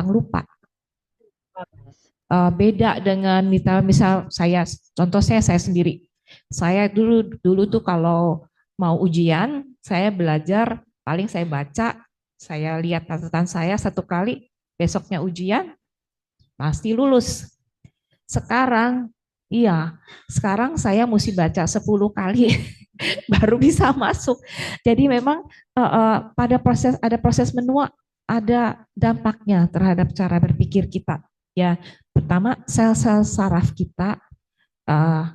gampang lupa. Beda dengan misal contoh saya sendiri. Saya dulu dulu tuh kalau mau ujian, saya belajar paling saya baca, saya lihat catatan saya satu kali, besoknya ujian pasti lulus. Sekarang, iya, sekarang saya mesti baca 10 kali baru bisa masuk. Jadi memang pada ada proses menua, ada dampaknya terhadap cara berpikir kita. Ya, pertama sel-sel saraf kita uh,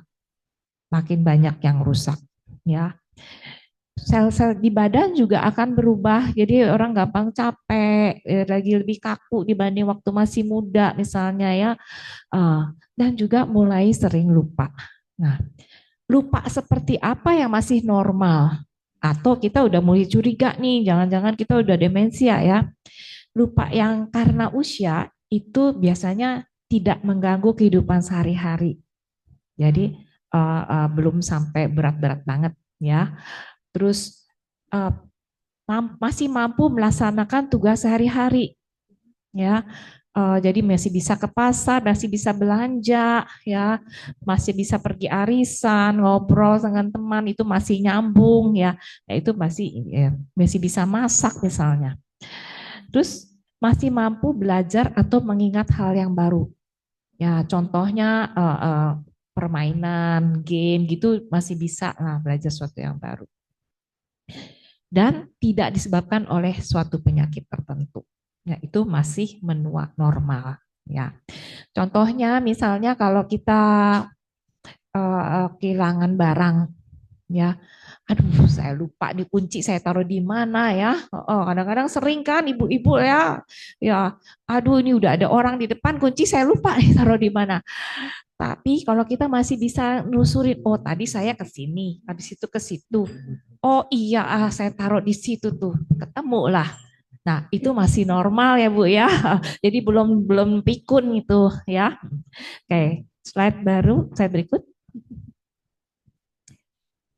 makin banyak yang rusak. Ya, sel-sel di badan juga akan berubah. Jadi orang gampang capek, lagi lebih kaku dibanding waktu masih muda misalnya ya. Dan juga mulai sering lupa. Nah, lupa seperti apa yang masih normal? Atau kita udah mulai curiga nih, jangan-jangan kita udah demensia ya. Lupa yang karena usia itu biasanya tidak mengganggu kehidupan sehari-hari. Jadi belum sampai berat-berat banget ya. Terus uh, masih mampu melaksanakan tugas sehari-hari ya. Jadi masih bisa ke pasar, masih bisa belanja, ya, masih bisa pergi arisan, ngobrol dengan teman itu masih nyambung, ya, nah, itu masih bisa masak misalnya. Terus masih mampu belajar atau mengingat hal yang baru, ya, contohnya permainan, game gitu masih bisa lah belajar sesuatu yang baru dan tidak disebabkan oleh suatu penyakit tertentu. Ya, itu masih menua normal. Ya, contohnya misalnya kalau kita kehilangan barang, ya, aduh saya lupa di kunci saya taruh di mana ya. Kadang-kadang sering kan ibu-ibu ya, ya, aduh ini udah ada orang di depan kunci saya lupa nih taruh di mana. Tapi kalau kita masih bisa nelusurin, oh tadi saya ke sini, habis itu ke situ. Oh iya, saya taruh di situ tuh, ketemu lah. Nah, itu masih normal ya Bu ya. Jadi belum belum pikun itu ya. Oke, slide berikut.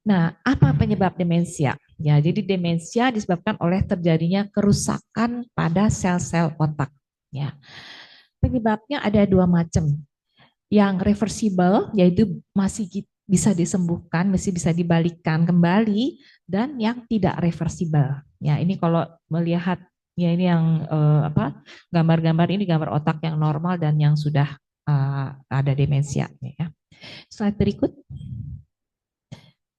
Nah, apa penyebab demensia? Ya, jadi demensia disebabkan oleh terjadinya kerusakan pada sel-sel otak. Ya, penyebabnya ada dua macam. Yang reversible, yaitu masih bisa disembuhkan, masih bisa dibalikkan kembali, dan yang tidak reversible. Ya, ini kalau melihat ya ini yang gambar-gambar ini gambar otak yang normal dan yang sudah ada demensia. Ya. Slide berikut.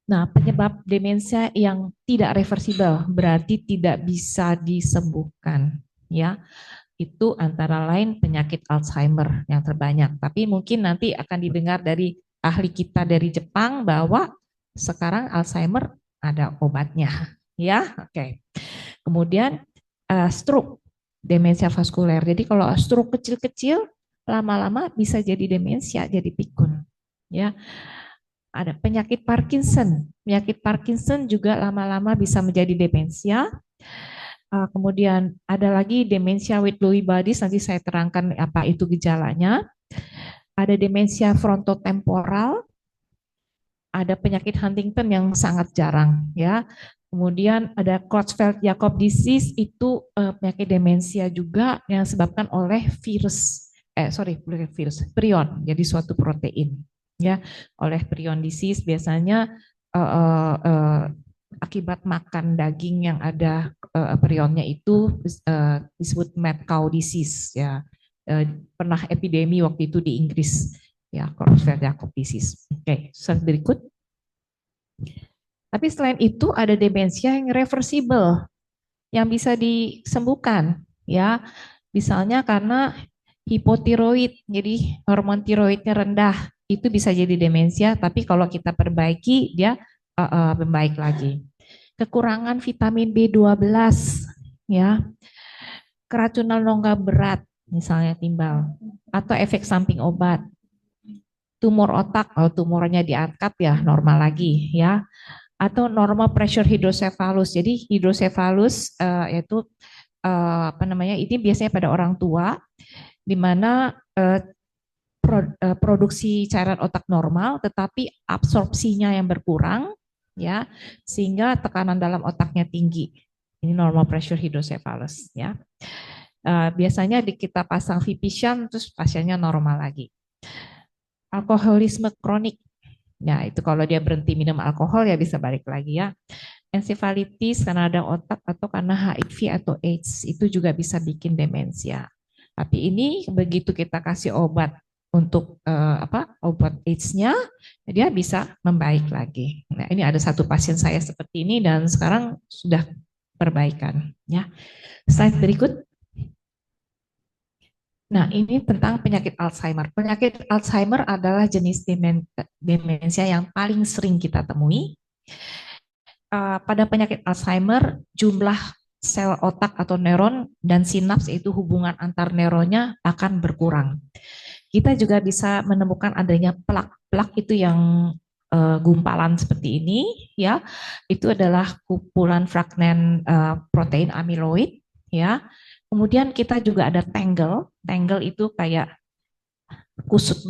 Nah, penyebab demensia yang tidak reversible berarti tidak bisa disembuhkan, ya. Itu antara lain penyakit Alzheimer yang terbanyak. Tapi mungkin nanti akan didengar dari ahli kita dari Jepang bahwa sekarang Alzheimer ada obatnya, ya. Oke. Kemudian stroke, demensia vaskuler. Jadi kalau stroke kecil-kecil lama-lama bisa jadi demensia, jadi pikun, ya. Ada penyakit Parkinson. Penyakit Parkinson juga lama-lama bisa menjadi demensia. Kemudian ada lagi demensia with Lewy bodies, nanti saya terangkan apa itu gejalanya. Ada demensia frontotemporal, ada penyakit Huntington yang sangat jarang ya. Kemudian ada Creutzfeldt-Jakob disease, itu penyakit demensia juga yang disebabkan oleh bukan virus, prion, jadi suatu protein ya. Oleh prion disease biasanya uh, uh, akibat makan daging yang ada prionnya itu disebut mad cow disease ya. Pernah epidemi waktu itu di Inggris ya, Creutzfeldt-Jakob disease. Oke, slide berikut. Tapi selain itu ada demensia yang reversible yang bisa disembuhkan ya. Misalnya karena hipotiroid, jadi hormon tiroidnya rendah, itu bisa jadi demensia, tapi kalau kita perbaiki dia membaik lagi. Kekurangan vitamin B12 ya, keracunan logam berat misalnya timbal, atau efek samping obat. Tumor otak, kalau tumornya diangkat ya normal lagi ya, atau normal pressure hidrocephalus. Jadi hidrocephalus yaitu apa namanya? Ini biasanya pada orang tua di mana produksi cairan otak normal tetapi absorpsinya yang berkurang ya, sehingga tekanan dalam otaknya tinggi. Ini normal pressure hydrocephalus ya. Biasanya kita pasang vipision terus pasiennya normal lagi. Alkoholisme kronik. Ya, itu kalau dia berhenti minum alkohol ya bisa balik lagi ya. Ensefalitis karena ada otak atau karena HIV atau AIDS itu juga bisa bikin demensia. Tapi ini begitu kita kasih obat untuk obat AIDS-nya, dia bisa membaik lagi. Nah, ini ada satu pasien saya seperti ini dan sekarang sudah perbaikan. Ya, slide berikut. Nah, ini tentang penyakit Alzheimer. Penyakit Alzheimer adalah jenis demensia yang paling sering kita temui. Pada penyakit Alzheimer, jumlah sel otak atau neuron dan sinaps, itu hubungan antar neuronnya akan berkurang. Kita juga bisa menemukan adanya plak-plak itu yang gumpalan seperti ini, ya. Itu adalah kumpulan fragmen protein amiloid, ya. Kemudian kita juga ada tangle. Tangle itu kayak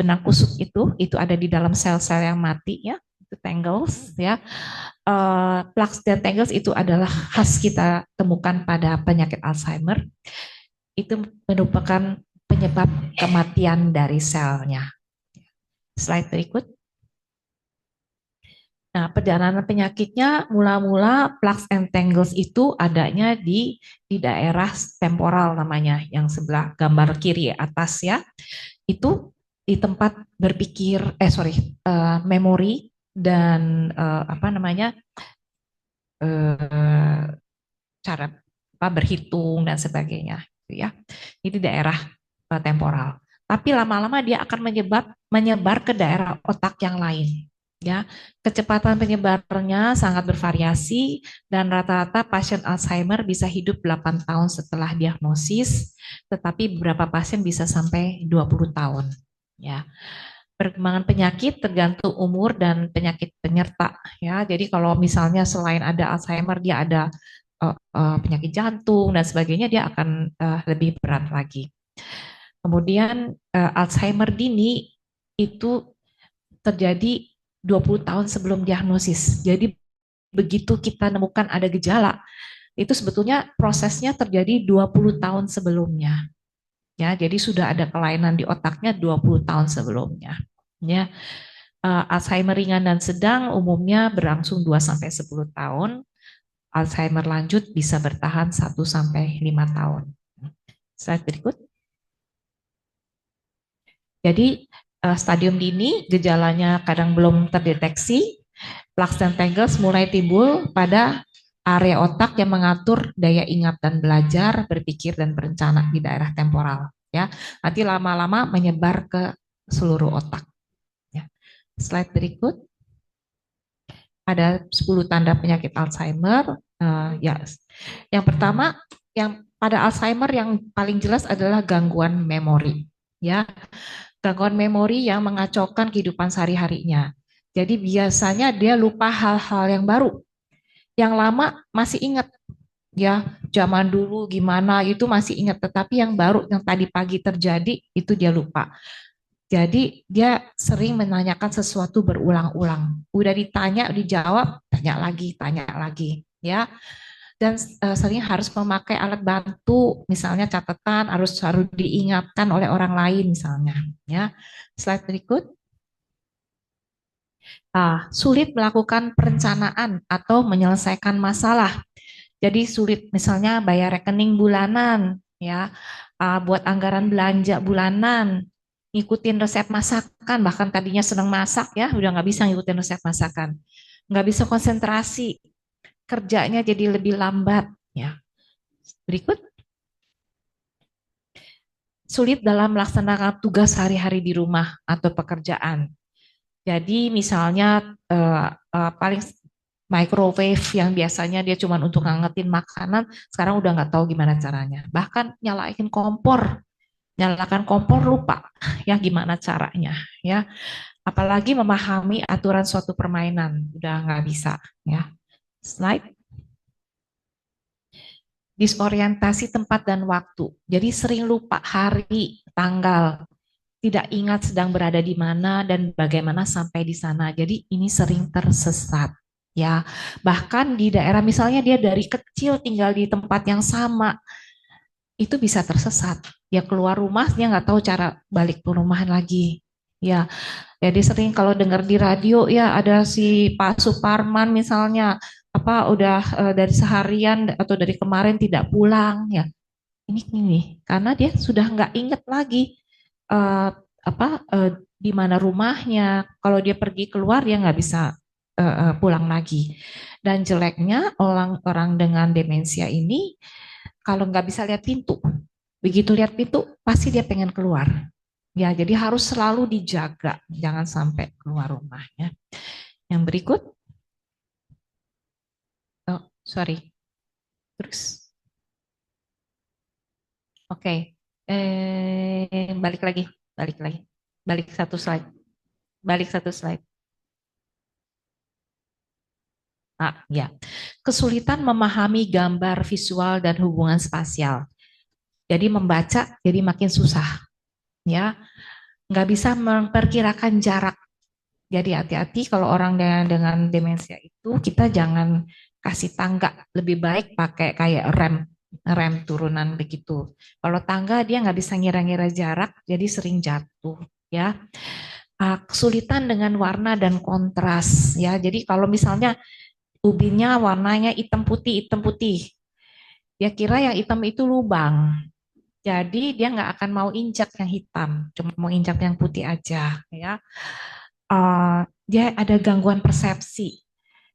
benang kusut itu ada di dalam sel-sel yang mati, ya. Itu tangles, ya. Plaques dan tangles itu adalah khas kita temukan pada penyakit Alzheimer. Itu merupakan penyebab kematian dari selnya. Slide berikut. Nah, perjalanan penyakitnya mula-mula plaques and tangles itu adanya di daerah temporal namanya, yang sebelah gambar kiri atas ya. Itu di tempat berpikir, memori dan cara berhitung dan sebagainya, gitu ya. Ini daerah temporal. Tapi lama-lama dia akan menyebar ke daerah otak yang lain. Ya, kecepatan penyebarannya sangat bervariasi dan rata-rata pasien Alzheimer bisa hidup 8 tahun setelah diagnosis, tetapi beberapa pasien bisa sampai 20 tahun. Ya. Perkembangan penyakit tergantung umur dan penyakit penyerta. Ya, jadi kalau misalnya selain ada Alzheimer dia ada penyakit jantung dan sebagainya, dia akan lebih berat lagi. Kemudian Alzheimer dini itu terjadi 20 tahun sebelum diagnosis. Jadi begitu kita nemukan ada gejala, itu sebetulnya prosesnya terjadi 20 tahun sebelumnya. Ya, jadi sudah ada kelainan di otaknya 20 tahun sebelumnya. Ya. Alzheimer ringan dan sedang umumnya berlangsung 2 sampai 10 tahun. Alzheimer lanjut bisa bertahan 1 sampai 5 tahun. Slide berikut. Jadi stadium dini gejalanya kadang belum terdeteksi. Plaques dan tangles mulai timbul pada area otak yang mengatur daya ingat dan belajar, berpikir dan berencana di daerah temporal. Ya, nanti lama-lama menyebar ke seluruh otak. Ya. Slide berikut. Ada 10 tanda penyakit Alzheimer. Ya, yang pertama, yang pada Alzheimer yang paling jelas adalah gangguan memori. Ya, gangguan memori yang mengacaukan kehidupan sehari-harinya. Jadi biasanya dia lupa hal-hal yang baru. Yang lama masih ingat, ya zaman dulu gimana itu masih ingat, tetapi yang baru yang tadi pagi terjadi itu dia lupa. Jadi dia sering menanyakan sesuatu berulang-ulang. Udah ditanya, dijawab, tanya lagi, ya. Dan sering harus memakai alat bantu, misalnya catatan harus diingatkan oleh orang lain misalnya, ya. Slide berikut. Sulit melakukan perencanaan atau menyelesaikan masalah. Jadi sulit misalnya bayar rekening bulanan, ya, buat anggaran belanja bulanan, ngikutin resep masakan, bahkan tadinya senang masak ya, udah nggak bisa ngikutin resep masakan, nggak bisa konsentrasi, kerjanya jadi lebih lambat. Ya. Berikut, sulit dalam melaksanakan tugas sehari-hari di rumah atau pekerjaan. Jadi misalnya paling microwave yang biasanya dia cuma untuk ngangetin makanan, sekarang udah nggak tahu gimana caranya. Bahkan nyalakan kompor lupa ya gimana caranya ya. Apalagi memahami aturan suatu permainan udah nggak bisa ya. Slide. Disorientasi tempat dan waktu. Jadi sering lupa hari, tanggal, tidak ingat sedang berada di mana dan bagaimana sampai di sana. Jadi ini sering tersesat. Ya, bahkan di daerah misalnya dia dari kecil tinggal di tempat yang sama, itu bisa tersesat. Ya keluar rumah, dia nggak tahu cara balik ke rumahan lagi. Ya, jadi sering kalau dengar di radio ya ada si Pak Suparman misalnya apa udah dari seharian atau dari kemarin tidak pulang ya. Ini karena dia sudah nggak inget lagi eh, apa di mana rumahnya. Kalau dia pergi keluar dia nggak bisa pulang lagi. Dan jeleknya orang-orang dengan demensia ini kalau nggak bisa lihat pintu, begitu lihat pintu pasti dia pengen keluar. Ya, jadi harus selalu dijaga, jangan sampai keluar rumahnya. Yang berikut, oh sorry, terus, oke, balik lagi, balik lagi, balik satu slide, balik satu slide. Ya, kesulitan memahami gambar visual dan hubungan spasial. Jadi membaca jadi makin susah, ya, nggak bisa memperkirakan jarak. Jadi hati-hati kalau orang dengan demensia itu kita jangan kasih tangga, lebih baik pakai kayak rem, rem turunan begitu. Kalau tangga dia nggak bisa ngira-ngira jarak, jadi sering jatuh, ya. Kesulitan dengan warna dan kontras, ya. Jadi kalau misalnya ubinnya warnanya hitam putih, dia kira yang hitam itu lubang. Jadi dia nggak akan mau injak yang hitam, cuma mau injak yang putih aja, ya. Dia ada gangguan persepsi.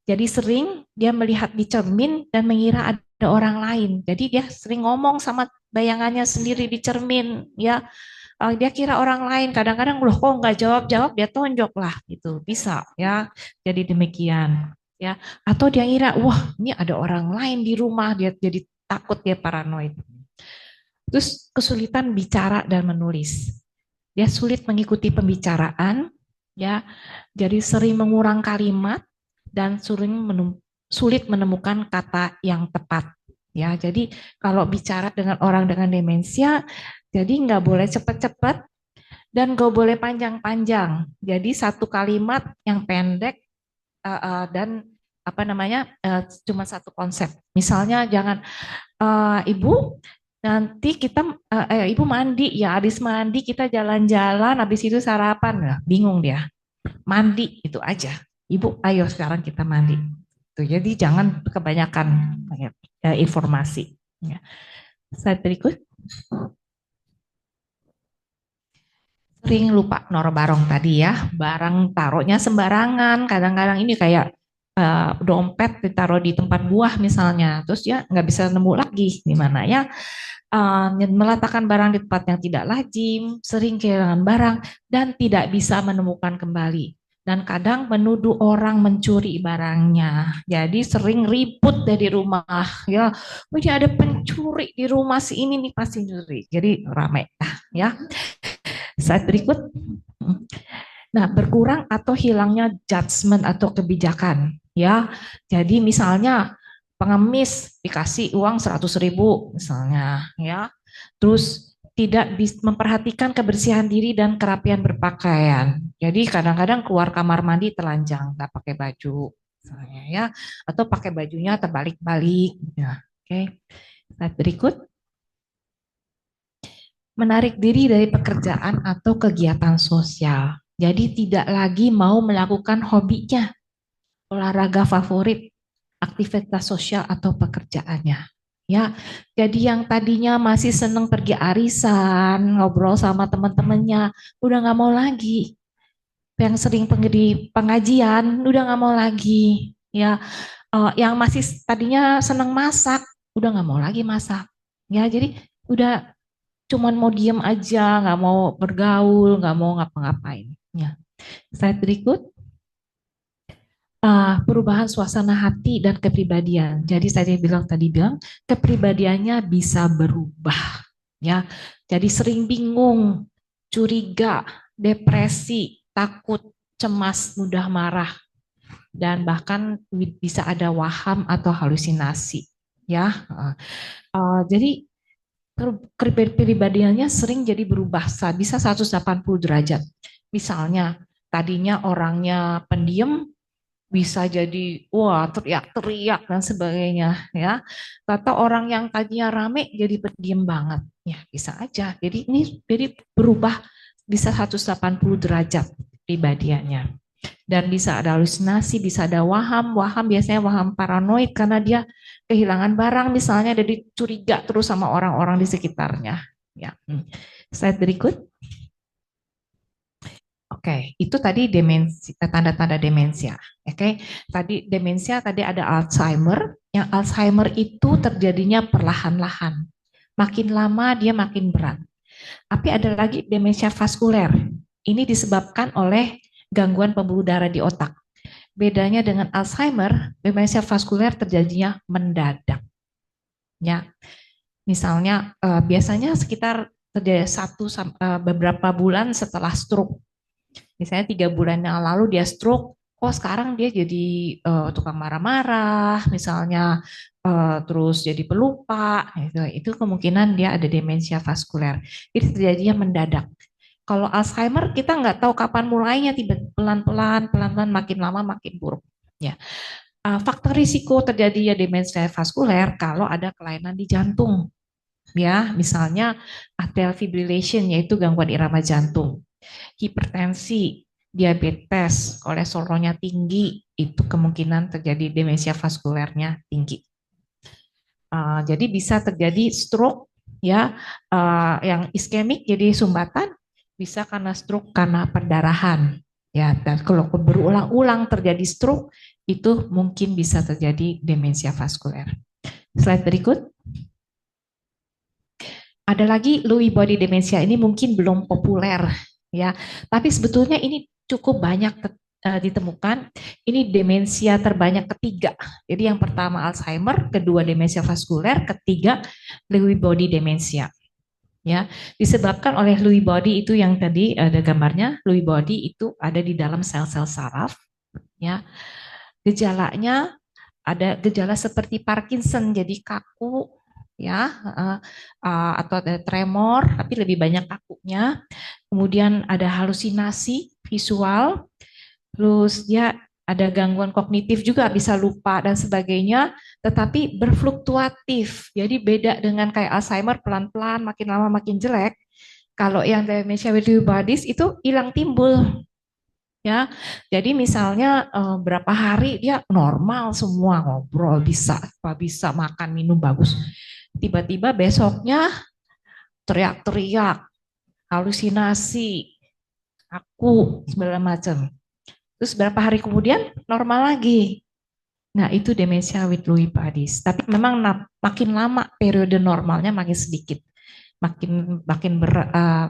Jadi sering dia melihat di cermin dan mengira ada orang lain. Jadi dia sering ngomong sama bayangannya sendiri di cermin, ya. Dia kira orang lain. Kadang-kadang loh kok nggak jawab-jawab dia tonjok lah gitu. Bisa ya. Jadi demikian ya. Atau dia kira wah ini ada orang lain di rumah dia jadi takut dia paranoid. Terus kesulitan bicara dan menulis. Dia sulit mengikuti pembicaraan, ya. Jadi sering mengurang kalimat dan sulit menemukan kata yang tepat. Ya, jadi kalau bicara dengan orang dengan demensia, jadi nggak boleh cepat-cepat dan nggak boleh panjang-panjang. Jadi satu kalimat yang pendek dan apa namanya cuma satu konsep. Misalnya jangan ibu nanti kita ibu mandi ya habis mandi kita jalan-jalan habis itu sarapan ya bingung dia mandi itu aja ibu ayo sekarang kita mandi tuh jadi jangan kebanyakan informasi ya. Slide berikut sering lupa noro barang tadi ya barang taruhnya sembarangan kadang-kadang ini kayak dompet ditaruh di tempat buah misalnya terus ya nggak bisa nemu lagi di mana ya meletakkan barang di tempat yang tidak lazim, sering kehilangan barang, dan tidak bisa menemukan kembali. Dan kadang menuduh orang mencuri barangnya. Jadi sering ribut dari rumah. Ya, oh ya ada pencuri di rumah si ini nih pasti nyuri. Jadi ramai ya. Saat berikut. Nah, berkurang atau hilangnya judgement atau kebijakan. Ya, jadi misalnya pengemis dikasih uang 100.000 misalnya ya terus tidak memperhatikan kebersihan diri dan kerapian berpakaian jadi kadang-kadang keluar kamar mandi telanjang nggak pakai baju misalnya ya atau pakai bajunya terbalik-balik ya oke. Slide berikut menarik diri dari pekerjaan atau kegiatan sosial jadi tidak lagi mau melakukan hobinya olahraga favorit aktivitas sosial atau pekerjaannya. Ya, jadi yang tadinya masih seneng pergi arisan, ngobrol sama teman-temannya, udah nggak mau lagi. Yang sering di pengajian, udah nggak mau lagi. Ya, yang masih tadinya seneng masak, udah nggak mau lagi masak. Ya, jadi udah cuman mau diem aja, nggak mau bergaul, nggak mau ngapa-ngapain. Ya, slide berikut perubahan suasana hati dan kepribadian. Jadi saya bilang kepribadiannya bisa berubah ya. Jadi sering bingung, curiga, depresi, takut, cemas, mudah marah dan bahkan bisa ada waham atau halusinasi ya. Jadi kepribadiannya sering jadi berubah bisa 180 derajat. Misalnya tadinya orangnya pendiam bisa jadi wah teriak-teriak dan sebagainya ya. Atau orang yang tadinya rame jadi pendiam banget. Ya, bisa aja. Jadi berubah bisa 180 derajat pribadiannya. Dan bisa ada halusinasi, bisa ada waham. Waham biasanya waham paranoid karena dia kehilangan barang misalnya jadi curiga terus sama orang-orang di sekitarnya. Ya. Slide berikut. Oke, itu tadi demensi, tanda-tanda demensia. Oke, tadi demensia tadi ada Alzheimer. Yang Alzheimer itu terjadinya perlahan-lahan. Makin lama dia makin berat. Tapi ada lagi demensia vaskuler. Ini disebabkan oleh gangguan pembuluh darah di otak. Bedanya dengan Alzheimer, demensia vaskuler terjadinya mendadak. Ya, misalnya biasanya sekitar terjadi beberapa bulan setelah stroke. Misalnya 3 bulan yang lalu dia stroke, kok sekarang dia jadi tukang marah-marah, misalnya terus jadi pelupa, itu kemungkinan dia ada demensia vaskuler. Jadi terjadinya mendadak. Kalau Alzheimer kita nggak tahu kapan mulainya, tiba pelan-pelan, pelan-pelan makin lama makin buruk. Ya, faktor risiko terjadinya demensia vaskuler kalau ada kelainan di jantung. Ya, misalnya atrial fibrillation yaitu gangguan irama jantung, hipertensi, diabetes, kolesterolnya tinggi, itu kemungkinan terjadi demensia vaskulernya tinggi. Jadi bisa terjadi stroke ya, yang iskemik jadi sumbatan, bisa karena stroke karena perdarahan ya. Dan kalau berulang-ulang terjadi stroke itu mungkin bisa terjadi demensia vaskuler. Slide berikut. Ada lagi Lewy body demensia, ini mungkin belum populer ya, tapi sebetulnya ini cukup banyak ditemukan. Ini demensia terbanyak ketiga. Jadi yang pertama Alzheimer, kedua demensia vaskuler, ketiga Lewy body demensia. Ya, disebabkan oleh Lewy body itu yang tadi ada gambarnya. Lewy body itu ada di dalam sel-sel saraf. Ya, gejalanya ada gejala seperti Parkinson, jadi kaku, ya, atau ada tremor, tapi lebih banyak kakunya. Kemudian ada halusinasi visual, terus dia ada gangguan kognitif juga, bisa lupa dan sebagainya, tetapi berfluktuatif. Jadi beda dengan kayak Alzheimer, pelan-pelan, makin lama makin jelek. Kalau yang dementia with Lewy bodies itu hilang timbul. Ya, jadi misalnya berapa hari dia normal semua, ngobrol bisa, bisa makan minum bagus. Tiba-tiba besoknya teriak-teriak, halusinasi, aku segala macam. Terus berapa hari kemudian normal lagi. Nah, itu demensia with Lewy bodies. Tapi memang makin lama periode normalnya makin sedikit.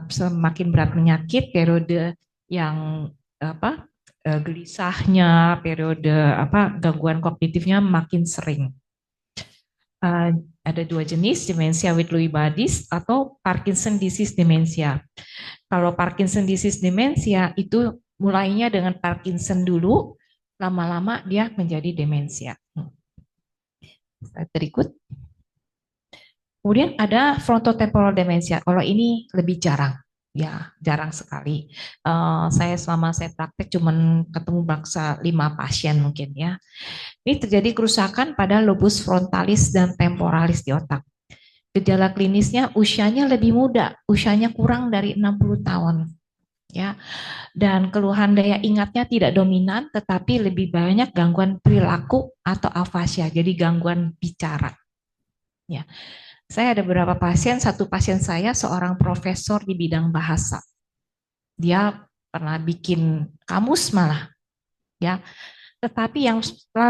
Semakin berat penyakit, periode yang apa gelisahnya, periode gangguan kognitifnya makin sering. Ada dua jenis, demensia with Lewy bodies atau Parkinson disease demensia. Kalau Parkinson disease demensia itu mulainya dengan Parkinson dulu, lama-lama dia menjadi demensia. Berikut. Kemudian ada frontotemporal demensia. Kalau ini lebih jarang, ya jarang sekali. Saya selama saya praktek cuman ketemu bangsa 5 pasien mungkin ya. Ini terjadi kerusakan pada lobus frontalis dan temporalis di otak. Gejala klinisnya usianya lebih muda, usianya kurang dari 60 tahun. Ya, dan keluhan daya ingatnya tidak dominan, tetapi lebih banyak gangguan perilaku atau afasia, jadi gangguan bicara. Ya, saya ada beberapa pasien, satu pasien saya seorang profesor di bidang bahasa. Dia pernah bikin kamus malah, ya. Tetapi yang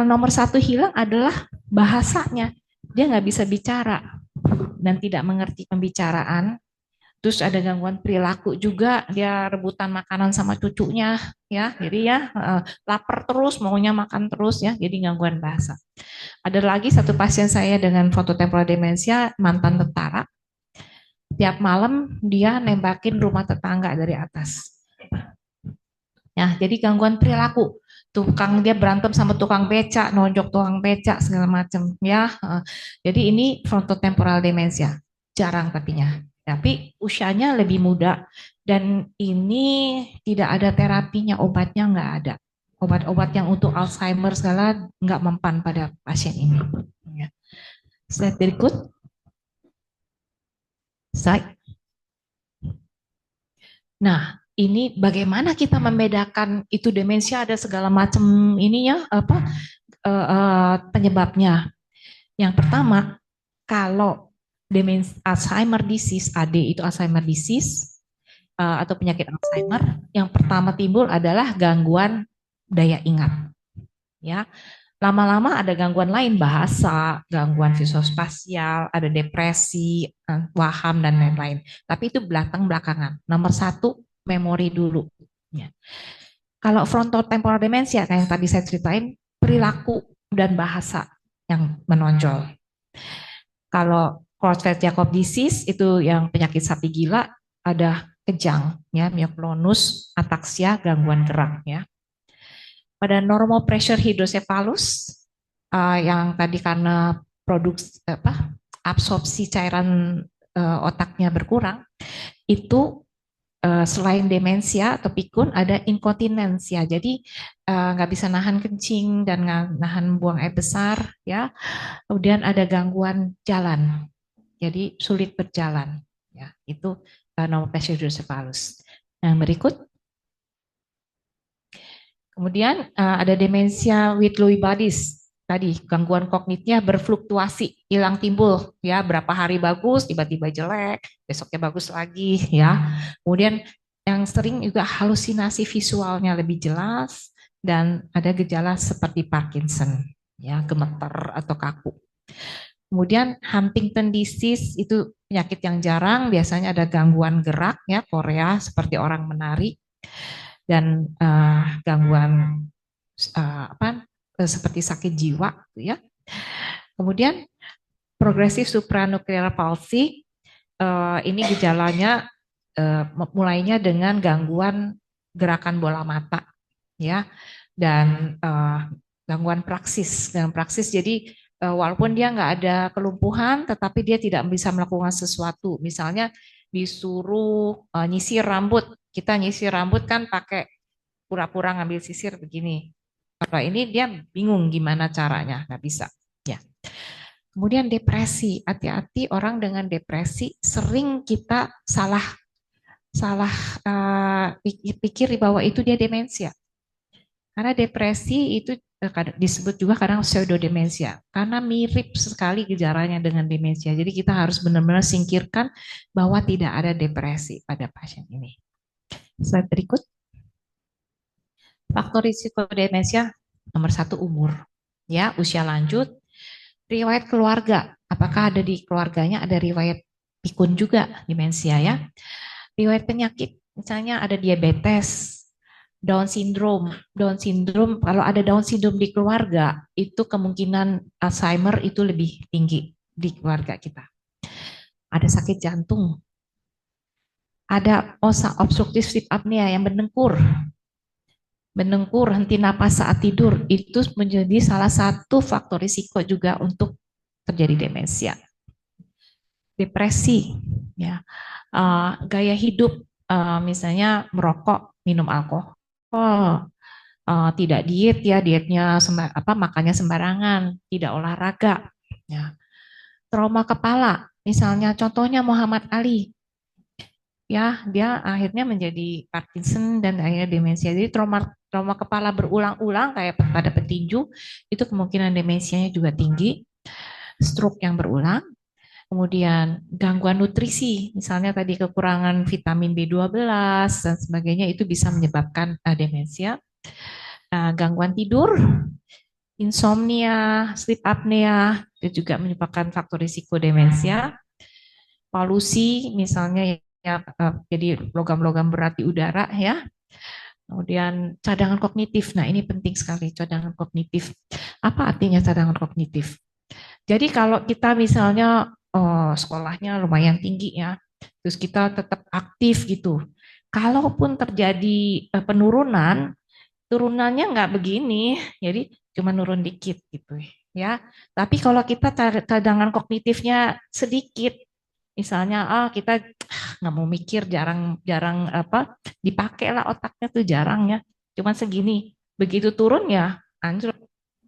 nomor satu hilang adalah bahasanya. Dia nggak bisa bicara dan tidak mengerti pembicaraan. Terus ada gangguan perilaku juga, dia rebutan makanan sama cucunya, ya. Jadi ya lapar terus, maunya makan terus ya. Jadi gangguan bahasa. Ada lagi satu pasien saya dengan frontotemporal demensia, mantan tentara. Tiap malam dia nembakin rumah tetangga dari atas. Ya, jadi gangguan perilaku. Tukang dia berantem sama tukang becak, nonjok tukang becak segala macam ya. Jadi ini frontotemporal demensia. Jarang tapi usianya lebih muda dan ini tidak ada terapinya, obatnya nggak ada. Obat-obat yang untuk Alzheimer segala nggak mempan pada pasien ini. Ya. Slide berikut. Slide. Nah, ini bagaimana kita membedakan itu demensia ada segala macam ininya apa penyebabnya. Yang pertama, kalau demensia Alzheimer disease AD itu Alzheimer disease atau penyakit Alzheimer, yang pertama timbul adalah gangguan daya ingat. Ya, lama-lama ada gangguan lain, bahasa, gangguan visuospasial, ada depresi, waham dan lain-lain. Tapi itu belakangan. Nomor satu, memori dulu. Ya. Kalau frontotemporal demensia, kayak yang tadi saya ceritain, perilaku dan bahasa yang menonjol. Kalau Creutzfeldt-Jakob disease itu yang penyakit sapi gila, ada kejang, ya, myoklonus, ataksia, gangguan gerak, ya. Pada normal pressure hidrocephalus yang tadi karena produksi absorpsi cairan otaknya berkurang, itu selain demensia atau pikun ada inkontinensia. Jadi nggak bisa nahan kencing dan nahan buang air besar, ya. Kemudian ada gangguan jalan, jadi sulit berjalan. Ya, itu normal pressure hidrocephalus. Yang berikut. Kemudian ada demensia with Lewy bodies. Tadi gangguan kognitnya berfluktuasi, hilang timbul, ya berapa hari bagus, tiba-tiba jelek, besoknya bagus lagi, ya. Kemudian yang sering juga halusinasi visualnya lebih jelas dan ada gejala seperti Parkinson, ya gemeter atau kaku. Kemudian Huntington disease itu penyakit yang jarang, biasanya ada gangguan gerak, ya Korea seperti orang menari dan gangguan seperti sakit jiwa, ya. Kemudian progresif supranuclear palsy, ini gejalanya mulainya dengan gangguan gerakan bola mata, ya, dan gangguan praksis. Jadi walaupun dia nggak ada kelumpuhan, tetapi dia tidak bisa melakukan sesuatu. Misalnya disuruh nyisir rambut, kita nyisir rambut kan pakai pura-pura ngambil sisir begini. Kalau ini dia bingung gimana caranya, nggak bisa. Ya. Kemudian depresi, hati-hati orang dengan depresi sering kita salah pikir bahwa itu dia demensia. Karena depresi itu disebut juga kadang pseudodemensia, karena mirip sekali gejalanya dengan demensia. Jadi kita harus benar-benar singkirkan bahwa tidak ada depresi pada pasien ini. Slide berikut. Faktor risiko demensia nomor satu umur, ya usia lanjut, riwayat keluarga, apakah ada di keluarganya ada riwayat pikun juga demensia, ya, riwayat penyakit, misalnya ada diabetes, Down syndrome. Down syndrome, kalau ada Down syndrome di keluarga, itu kemungkinan Alzheimer itu lebih tinggi di keluarga kita. Ada sakit jantung, ada obstruktif sleep apnea yang mendengkur, henti napas saat tidur, itu menjadi salah satu faktor risiko juga untuk terjadi demensia. Depresi, ya, gaya hidup, misalnya merokok, minum alkohol, tidak diet, ya dietnya makannya sembarangan, tidak olahraga, ya. Trauma kepala, misalnya contohnya Muhammad Ali, ya dia akhirnya menjadi Parkinson dan akhirnya demensia. Jadi trauma kepala berulang-ulang kayak pada petinju itu kemungkinan demensianya juga tinggi. Stroke yang berulang, kemudian gangguan nutrisi, misalnya tadi kekurangan vitamin B12 dan sebagainya, itu bisa menyebabkan demensia. Gangguan tidur, insomnia, sleep apnea, itu juga menyebabkan faktor risiko demensia. Polusi, misalnya ya, jadi logam-logam berat di udara, ya. Kemudian cadangan kognitif. Nah, ini penting sekali cadangan kognitif. Apa artinya cadangan kognitif? Jadi kalau kita misalnya sekolahnya lumayan tinggi, ya, terus kita tetap aktif gitu. Kalaupun terjadi penurunan, turunannya nggak begini, jadi cuma nurun dikit gitu, ya. Tapi kalau kita cadangan kognitifnya sedikit, misalnya kita nggak mau mikir, jarang-jarang dipakai lah otaknya tuh jarang, ya, cuma segini. Begitu turun ya anjlok.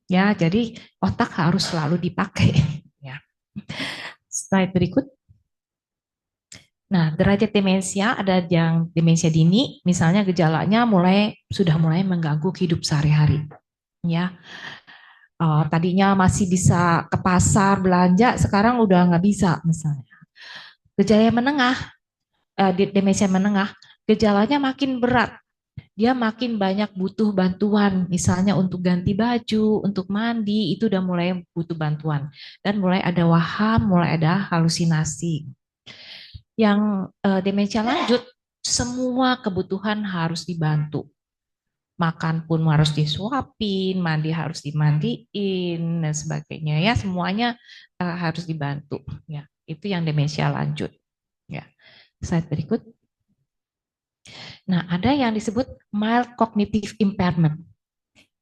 Ya, jadi otak harus selalu dipakai. Ya. Slide berikut. Nah, derajat demensia ada yang demensia dini, misalnya gejalanya sudah mulai mengganggu hidup sehari-hari. Ya, tadinya masih bisa ke pasar belanja, sekarang udah nggak bisa misalnya. Gejala menengah, demensia menengah, gejalanya makin berat. Dia makin banyak butuh bantuan, misalnya untuk ganti baju, untuk mandi, itu udah mulai butuh bantuan. Dan mulai ada waham, mulai ada halusinasi. Yang demensia lanjut, semua kebutuhan harus dibantu. Makan pun harus disuapin, mandi harus dimandiin, dan sebagainya. Ya, semuanya harus dibantu. Ya, itu yang demensia lanjut. Ya, slide berikut. Nah, ada yang disebut mild cognitive impairment.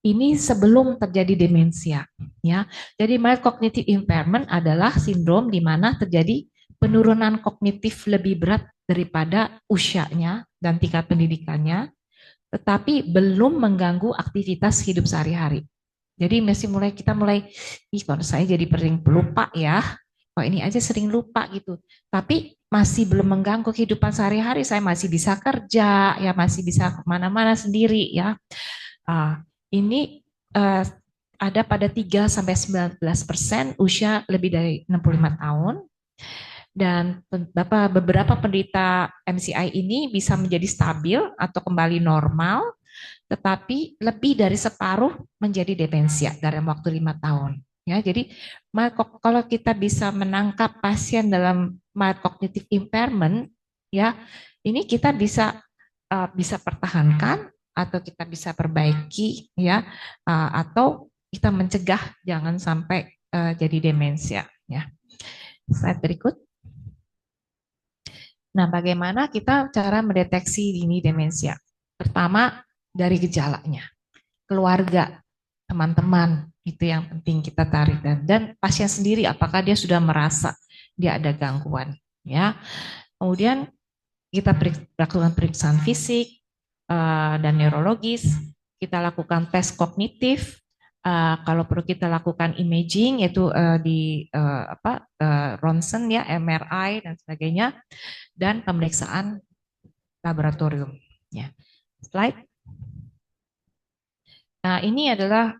Ini sebelum terjadi demensia, ya. Jadi mild cognitive impairment adalah sindrom di mana terjadi penurunan kognitif lebih berat daripada usianya dan tingkat pendidikannya, tetapi belum mengganggu aktivitas hidup sehari-hari. Jadi kita mulai, kalau saya jadi sering pelupa ya, kok ini aja sering lupa gitu. Tapi masih belum mengganggu kehidupan sehari-hari, saya masih bisa kerja, ya masih bisa kemana-mana sendiri ya. Ini uh, ada pada 3-19% usia lebih dari 65 tahun, dan beberapa penderita MCI ini bisa menjadi stabil atau kembali normal, tetapi lebih dari separuh menjadi demensia dalam waktu 5 tahun. Ya, jadi kalau kita bisa menangkap pasien dalam mild cognitive impairment, ya, ini kita bisa pertahankan atau kita bisa perbaiki, ya, atau kita mencegah jangan sampai jadi demensia. Ya, slide berikut. Nah, bagaimana kita cara mendeteksi dini demensia? Pertama, dari gejalanya. Keluarga, teman-teman, itu yang penting kita tarik, dan pasien sendiri apakah dia sudah merasa dia ada gangguan, ya. Kemudian kita lakukan pemeriksaan fisik dan neurologis, kita lakukan tes kognitif, kalau perlu kita lakukan imaging yaitu di ronsen ya, MRI dan sebagainya, dan pemeriksaan laboratorium. Ya. Slide. Nah, ini adalah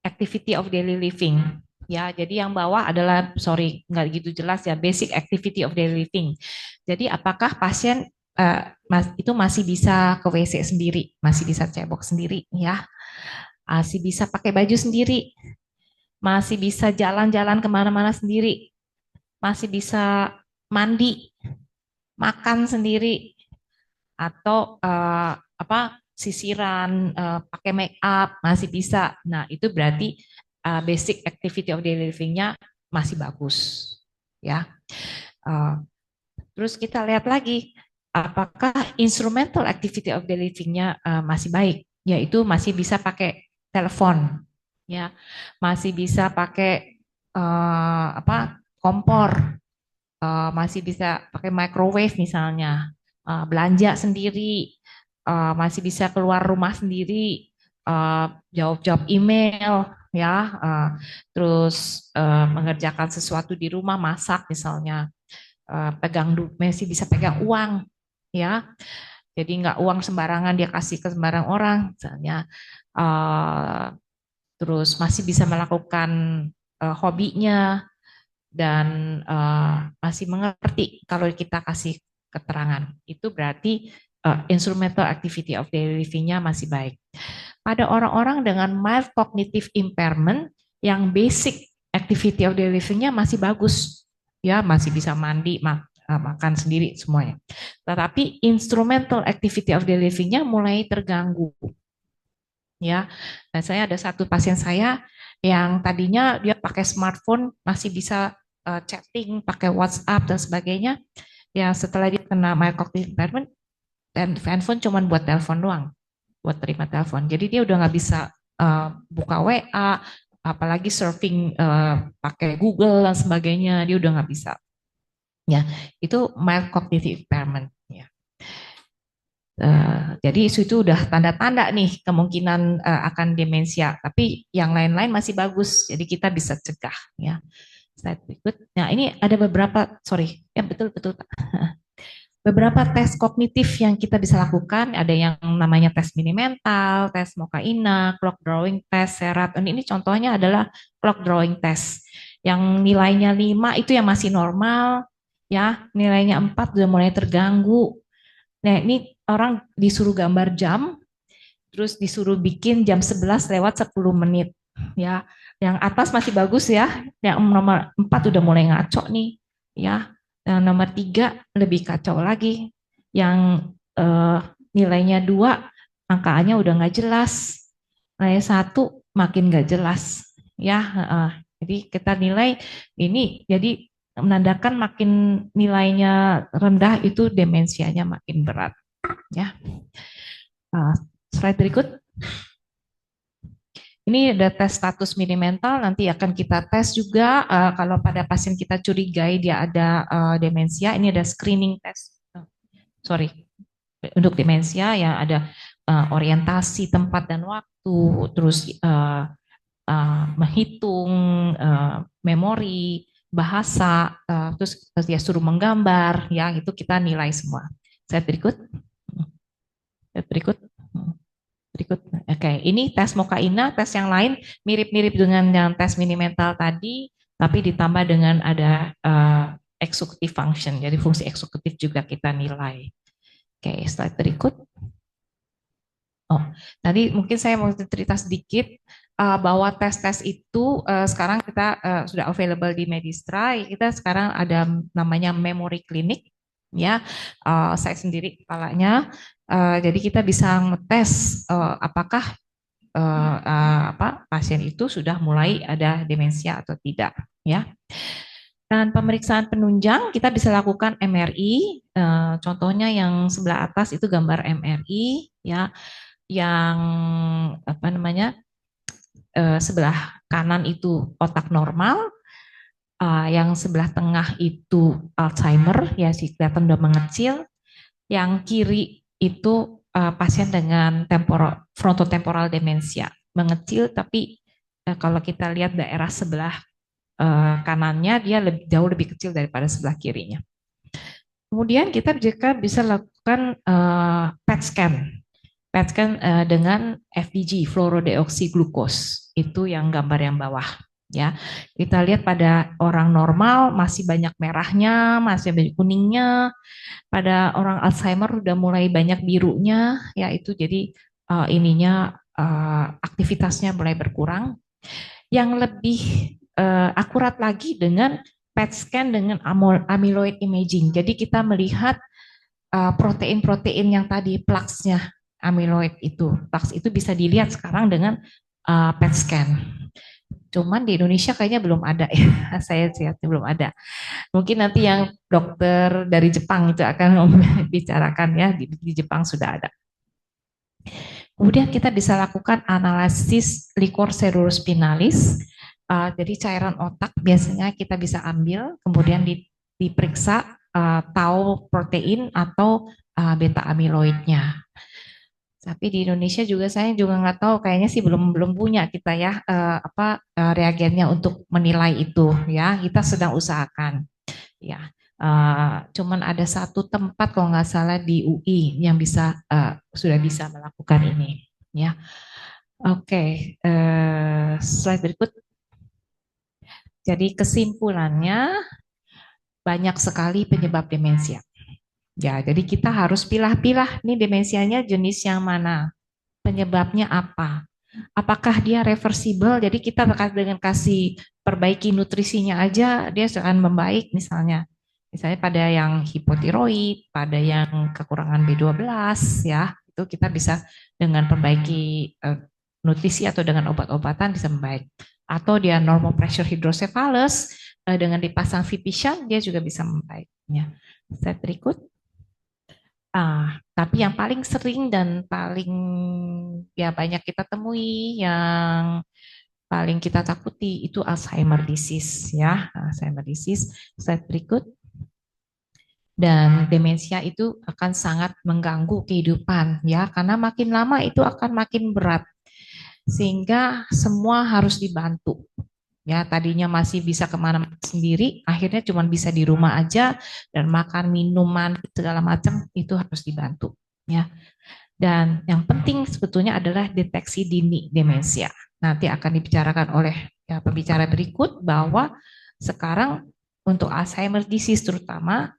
activity of daily living. Ya, jadi yang bawah adalah, sorry, nggak gitu jelas ya, basic activity of daily living. Jadi apakah pasien itu masih bisa ke WC sendiri, masih bisa cebok sendiri, ya, masih bisa pakai baju sendiri, masih bisa jalan-jalan kemana-mana sendiri, masih bisa mandi, makan sendiri, atau sisiran, pakai make up masih bisa. Nah, itu berarti basic activity of daily living-nya masih bagus, ya. Uh, Terus kita lihat lagi apakah instrumental activity of daily living-nya masih baik, yaitu masih bisa pakai telepon, ya, masih bisa pakai kompor, masih bisa pakai microwave misalnya, belanja sendiri, masih bisa keluar rumah sendiri, jawab-jawab email, ya, terus mengerjakan sesuatu di rumah, masak misalnya, masih bisa pegang uang, ya, jadi nggak uang sembarangan dia kasih ke sembarang orang misalnya, uh, terus masih bisa melakukan hobinya, dan masih mengerti kalau kita kasih keterangan. Itu berarti instrumental activity of daily living-nya masih baik. Pada orang-orang dengan mild cognitive impairment, yang basic activity of daily living-nya masih bagus, ya, masih bisa mandi, makan sendiri semuanya. Tetapi instrumental activity of daily living-nya mulai terganggu, ya. Dan saya ada satu pasien saya yang tadinya dia pakai smartphone masih bisa chatting, pakai WhatsApp dan sebagainya. Ya, setelah dia kena mild cognitive impairment, dan handphone cuma buat telepon doang, buat terima telepon. Jadi dia udah nggak bisa buka WA, apalagi surfing pakai Google dan sebagainya, dia udah nggak bisa. Ya, itu mild cognitive impairment. Ya. Jadi itu udah tanda-tanda nih kemungkinan akan demensia, tapi yang lain-lain masih bagus, jadi kita bisa cegah ya. Slide berikut. Nah ini ada beberapa, sorry, ya betul betul Pak. Beberapa tes kognitif yang kita bisa lakukan, ada yang namanya tes mini mental, tes Mokaina, clock drawing test, Serat. Ini contohnya adalah clock drawing test. Yang nilainya 5 itu yang masih normal, ya. Nilainya 4 sudah mulai terganggu. Nah, ini orang disuruh gambar jam, terus disuruh bikin jam 11 lewat 10 menit. Ya, yang atas masih bagus ya, yang nomor 4 udah mulai ngaco nih, ya. Yang nomor 3 lebih kacau lagi. Yang eh, nilainya 2 angkaannya udah nggak jelas. Nilai 1 makin nggak jelas. Ya, jadi kita nilai ini jadi menandakan makin nilainya rendah itu demensianya makin berat. Ya, slide berikut. Ini ada tes status mini mental, nanti akan kita tes juga kalau pada pasien kita curigai dia ada demensia, ini ada screening test. Sorry, untuk demensia ya ada orientasi tempat dan waktu, terus menghitung, memori, bahasa, terus dia suruh menggambar, ya itu kita nilai semua. Slide berikut. Slide berikut. Berikut. Oke, ini tes Mokaina, tes yang lain mirip-mirip dengan yang tes mini mental tadi, tapi ditambah dengan ada executive function, jadi fungsi eksekutif juga kita nilai. Oke, slide berikut. Oh, tadi mungkin saya mau cerita sedikit bahwa tes-tes itu sekarang kita sudah available di Medistra. Kita sekarang ada namanya memory clinic, ya. Saya sendiri kepalanya. Jadi kita bisa ngetes apakah pasien itu sudah mulai ada demensia atau tidak, ya. Dan pemeriksaan penunjang kita bisa lakukan MRI, contohnya yang sebelah atas itu gambar MRI, ya, yang apa namanya sebelah kanan itu otak normal, yang sebelah tengah itu Alzheimer, ya si kelihatan udah mengecil, yang kiri itu pasien dengan frontotemporal demensia mengecil, tapi kalau kita lihat daerah sebelah kanannya dia jauh lebih kecil daripada sebelah kirinya. Kemudian kita juga bisa lakukan PET scan. PET scan dengan FDG, fluorodeoksiglukos. Itu yang gambar yang bawah. Ya, kita lihat pada orang normal masih banyak merahnya, masih banyak kuningnya. Pada orang Alzheimer udah mulai banyak birunya, ya itu jadi aktivitasnya mulai berkurang. Yang lebih akurat lagi dengan PET scan dengan amyloid imaging. Jadi kita melihat protein-protein yang tadi plaques-nya amyloid itu. Plaques itu bisa dilihat sekarang dengan PET scan. Cuman di Indonesia kayaknya belum ada ya. Saya lihat belum ada. Mungkin nanti yang dokter dari Jepang itu akan membicarakan ya, di Jepang sudah ada. Kemudian kita bisa lakukan analisis liquor cerebrospinalis. Jadi cairan otak biasanya kita bisa ambil, kemudian diperiksa tau protein atau beta amiloidnya. Tapi di Indonesia juga saya juga nggak tahu, kayaknya sih belum belum punya kita ya reagennya untuk menilai itu ya. Kita sedang usahakan ya. Cuman ada satu tempat kalau nggak salah di UI yang bisa sudah bisa melakukan ini ya. Oke, slide berikut. Jadi kesimpulannya banyak sekali penyebab demensia. Ya, jadi kita harus pilah-pilah nih demensianya jenis yang mana, penyebabnya apa. Apakah dia reversible? Jadi kita dengan kasih perbaiki nutrisinya aja dia akan membaik misalnya. Misalnya pada yang hipotiroid, pada yang kekurangan B12 ya, itu kita bisa dengan perbaiki nutrisi atau dengan obat-obatan bisa membaik. Atau dia normal pressure hydrocephalus dengan dipasang VP shunt dia juga bisa membaiknya. Slide berikut. Tapi yang paling sering dan paling ya banyak kita temui, yang paling kita takuti itu Alzheimer disease ya, Alzheimer disease. Slide berikut. Dan demensia itu akan sangat mengganggu kehidupan ya, karena makin lama itu akan makin berat. Sehingga semua harus dibantu. Ya, tadinya masih bisa kemana-mana sendiri, akhirnya cuma bisa di rumah aja dan makan minuman segala macam itu harus dibantu. Ya, dan yang penting sebetulnya adalah deteksi dini demensia. Nanti akan dibicarakan oleh ya, pembicara berikut bahwa sekarang untuk Alzheimer disease terutama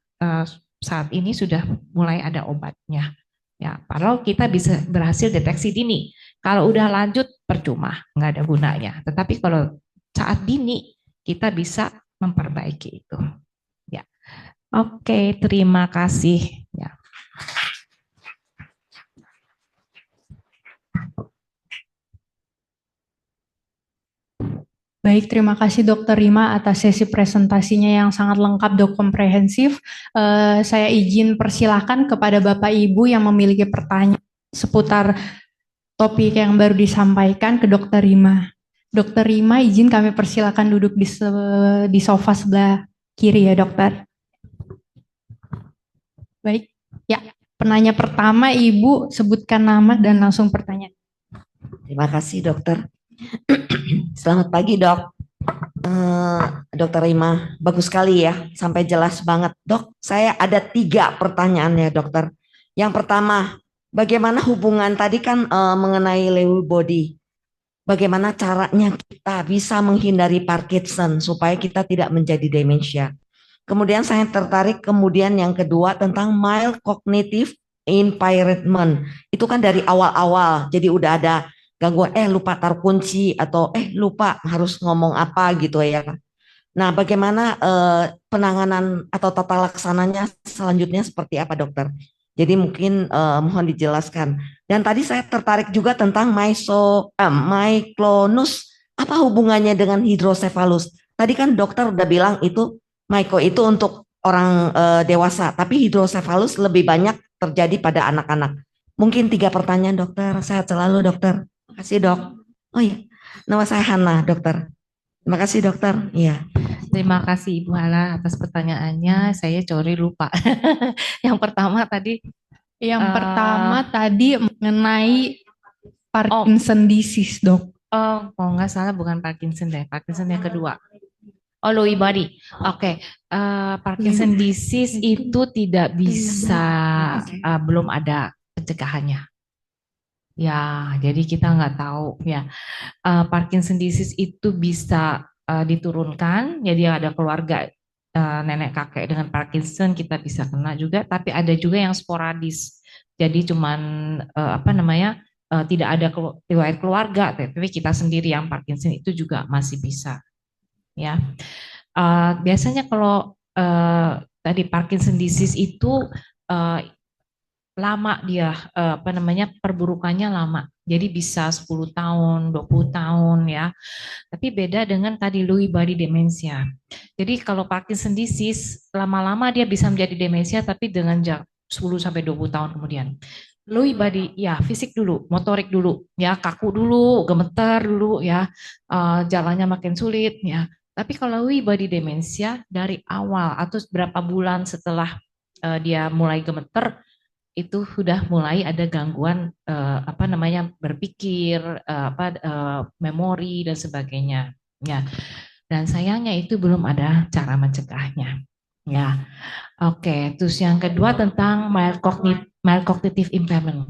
saat ini sudah mulai ada obatnya. Ya, kalau kita bisa berhasil deteksi dini, kalau udah lanjut percuma, nggak ada gunanya. Tetapi kalau saat dini kita bisa memperbaiki itu. Ya, oke, terima kasih. Ya. Baik, terima kasih Dokter Rima atas sesi presentasinya yang sangat lengkap dan komprehensif. Saya izin persilahkan kepada Bapak Ibu yang memiliki pertanyaan seputar topik yang baru disampaikan ke Dokter Rima. Dokter Rima, izin kami persilakan duduk di sofa sebelah kiri ya, Dokter. Baik, ya. Penanya pertama, Ibu sebutkan nama dan langsung pertanyaan. Terima kasih, Dokter. Selamat pagi, Dok. Dokter Rima, bagus sekali ya, sampai jelas banget. Dok, saya ada 3 pertanyaannya, Dokter. Yang pertama, bagaimana hubungan tadi kan mengenai Lewy body? Bagaimana caranya kita bisa menghindari Parkinson supaya kita tidak menjadi demensia? Kemudian saya tertarik kemudian yang kedua tentang mild cognitive impairment. Itu kan dari awal-awal, jadi udah ada gangguan lupa taruh kunci atau lupa harus ngomong apa gitu ya. Nah, bagaimana penanganan atau tata laksananya selanjutnya seperti apa, Dokter? Jadi mungkin mohon dijelaskan. Dan tadi saya tertarik juga tentang myclonus. Apa hubungannya dengan hidrosefalus? Tadi kan dokter udah bilang itu myco itu untuk orang dewasa, tapi hidrosefalus lebih banyak terjadi pada anak-anak. Mungkin 3 pertanyaan, Dokter. Sehat selalu, Dokter. Terima kasih, Dok. Oh iya, nama saya Hana, Dokter. Terima kasih, Dokter. Iya. Terima kasih Ibu Hala atas pertanyaannya. Saya sorry lupa. Yang pertama tadi. Yang pertama tadi mengenai Parkinson disease, Dok. Oh, kalau nggak salah bukan Parkinson deh. Parkinson yang kedua. Oh, Lewy body. Oke. Parkinson disease itu tidak bisa, belum ada pencegahannya. Ya, jadi kita nggak tahu ya. Parkinson disease itu bisa diturunkan, jadi ada keluarga nenek kakek dengan Parkinson kita bisa kena juga, tapi ada juga yang sporadis. Jadi cuman tidak ada riwayat keluarga, tapi kita sendiri yang Parkinson itu juga masih bisa. Ya, biasanya kalau tadi Parkinson disease itu lama dia perburukannya lama. Jadi bisa 10 tahun, 20 tahun ya. Tapi beda dengan tadi Lewy body demensia. Jadi kalau Parkinson disease lama-lama dia bisa menjadi demensia tapi dengan 10 sampai 20 tahun kemudian. Lewy body ya fisik dulu, motorik dulu, ya kaku dulu, gemeter dulu ya, jalannya makin sulit ya. Tapi kalau Lewy body demensia dari awal atau beberapa bulan setelah dia mulai gemeter itu sudah mulai ada gangguan berpikir, memori dan sebagainya. Ya. Dan sayangnya itu belum ada cara mencegahnya. Ya. Oke, terus yang kedua tentang mild cognitive impairment.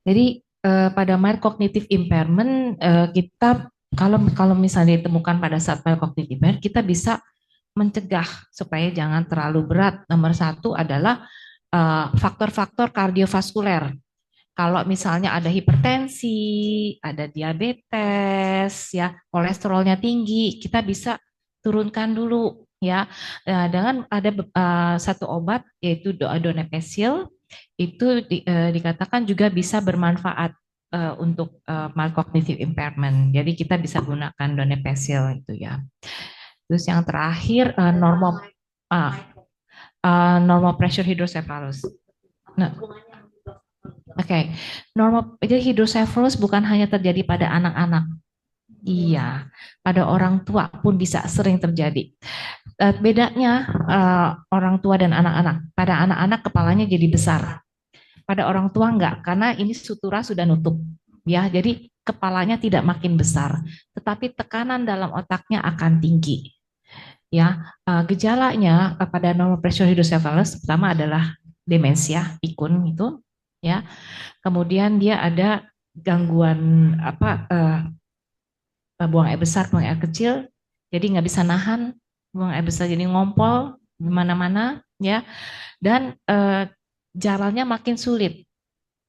Jadi pada mild cognitive impairment kita kalau misalnya ditemukan pada saat mild cognitive impairment kita bisa mencegah supaya jangan terlalu berat. Nomor 1 adalah faktor-faktor kardiovaskuler. Kalau misalnya ada hipertensi, ada diabetes, ya kolesterolnya tinggi, kita bisa turunkan dulu ya. Dengan ada satu obat yaitu donepezil itu dikatakan juga bisa bermanfaat untuk mild cognitive impairment. Jadi kita bisa gunakan donepezil itu ya. Terus yang terakhir normal pressure hydrocephalus. Nah, Oke, normal jadi hidrocephalus bukan hanya terjadi pada anak-anak. Iya, pada orang tua pun bisa sering terjadi. Bedanya orang tua dan anak-anak. Pada anak-anak kepalanya jadi besar. Pada orang tua enggak, karena ini sutura sudah nutup. Ya, jadi kepalanya tidak makin besar, tetapi tekanan dalam otaknya akan tinggi. Ya, gejalanya pada normal pressure hydrocephalus pertama adalah demensia, pikun itu, ya. Kemudian dia ada gangguan buang air besar, buang air kecil, jadi nggak bisa nahan, buang air besar jadi ngompol di mana-mana, ya. Dan jalannya makin sulit.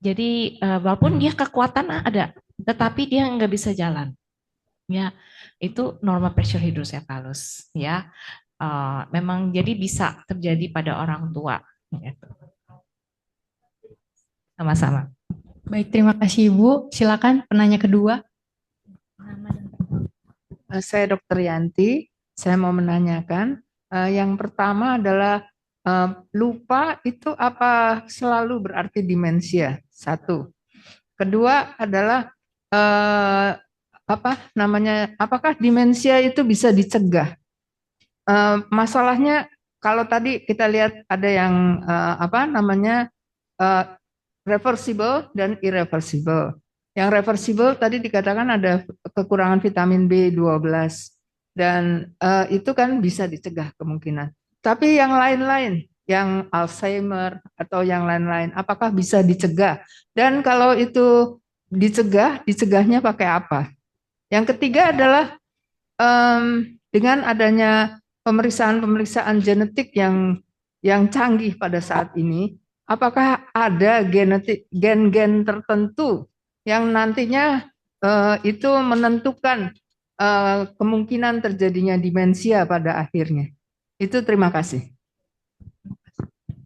Jadi walaupun dia kekuatan ada, tetapi dia nggak bisa jalan. Ya, itu normal pressure hydrocephalus. Ya, memang jadi bisa terjadi pada orang tua. Gitu. Sama-sama. Baik, terima kasih Ibu. Silakan penanya kedua. Saya Dr. Yanti, saya mau menanyakan, yang pertama adalah lupa itu apa selalu berarti demensia? Satu. Kedua adalah apa namanya? Apakah demensia itu bisa dicegah? Masalahnya kalau tadi kita lihat ada yang apa namanya reversible dan irreversible. Yang reversible tadi dikatakan ada kekurangan vitamin B12 dan itu kan bisa dicegah kemungkinan. Tapi yang lain-lain, yang Alzheimer atau yang lain-lain, apakah bisa dicegah? Dan kalau itu dicegah, dicegahnya pakai apa? Yang ketiga adalah dengan adanya pemeriksaan-pemeriksaan genetik yang canggih pada saat ini, apakah ada gen-gen tertentu yang nantinya itu menentukan kemungkinan terjadinya demensia pada akhirnya? Itu terima kasih.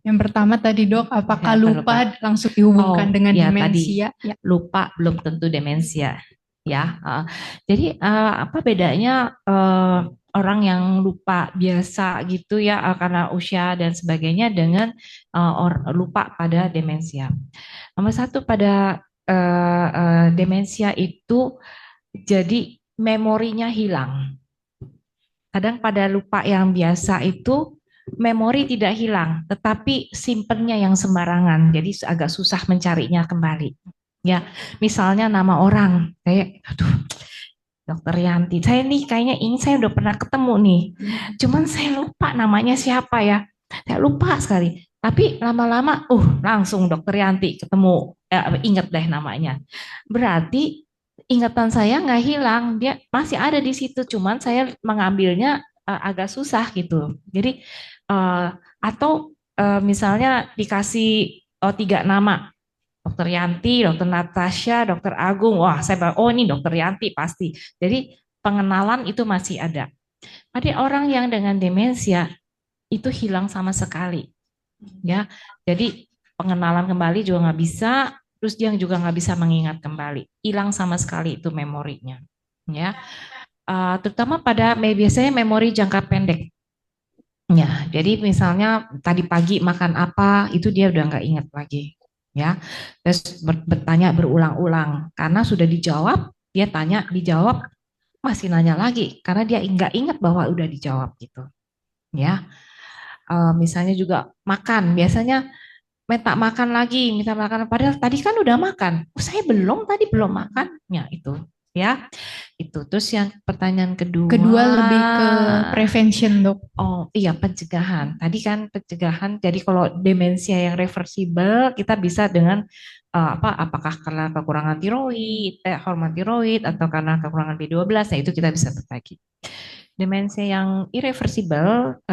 Yang pertama tadi Dok, apakah lupa langsung dihubungkan dengan demensia? Tadi, lupa belum tentu demensia. Ya, jadi apa bedanya orang yang lupa biasa gitu ya karena usia dan sebagainya dengan lupa pada demensia. Nomor satu pada demensia itu jadi memorinya hilang. Kadang pada lupa yang biasa itu memori tidak hilang, tetapi simpennya yang sembarangan, jadi agak susah mencarinya kembali. Ya, misalnya nama orang, kayak, aduh, Dokter Yanti, saya nih kayaknya ini saya udah pernah ketemu nih, cuman saya lupa namanya siapa ya, saya lupa sekali. Tapi lama-lama, langsung Dokter Yanti ketemu, inget deh namanya. Berarti ingatan saya nggak hilang, dia masih ada di situ, cuman saya mengambilnya agak susah gitu. Jadi atau misalnya dikasih 3 nama, Dokter Yanti, Dokter Natasha, Dokter Agung, wah saya ini Dokter Yanti pasti. Jadi pengenalan itu masih ada. Ada orang yang dengan demensia itu hilang sama sekali, ya. Jadi pengenalan kembali juga nggak bisa, terus dia juga nggak bisa mengingat kembali, hilang sama sekali itu memorinya, ya. Terutama pada biasanya memori jangka pendek. Ya, jadi misalnya tadi pagi makan apa, itu dia udah nggak ingat lagi, ya. Terus bertanya berulang-ulang, karena sudah dijawab, dia tanya, dijawab, masih nanya lagi, karena dia nggak ingat bahwa udah dijawab gitu, ya. Misalnya juga makan, biasanya minta makan, padahal tadi kan udah makan, saya belum, tadi belum makan, ya itu. Ya, itu. Terus yang pertanyaan kedua lebih ke prevention Dok. Oh iya, pencegahan. Tadi kan pencegahan. Jadi kalau demensia yang reversible kita bisa dengan apakah karena kekurangan tiroid, hormon tiroid atau karena kekurangan B12, nah itu kita bisa berbagi. Demensia yang irreversible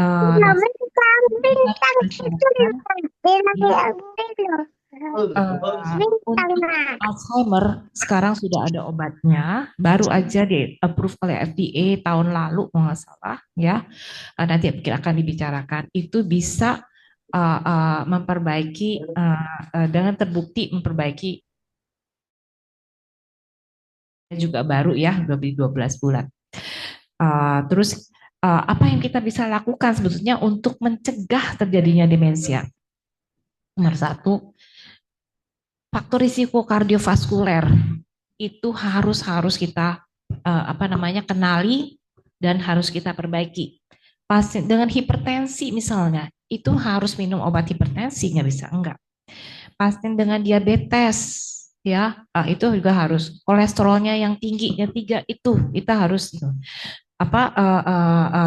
Alzheimer sekarang sudah ada obatnya, baru aja di approve oleh FDA tahun lalu kalau nggak salah, ya. Nanti akan dibicarakan. Itu bisa memperbaiki dengan terbukti memperbaiki juga baru ya, lebih 12 bulan. Terus apa yang kita bisa lakukan sebetulnya untuk mencegah terjadinya demensia? Nomor satu, faktor risiko kardiovaskuler itu harus kita kenali dan harus kita perbaiki. Pasien dengan hipertensi misalnya, itu harus minum obat hipertensi, nggak bisa enggak. Pasien dengan diabetes, ya itu juga harus. Kolesterolnya yang tinggi, yang 3 itu kita harus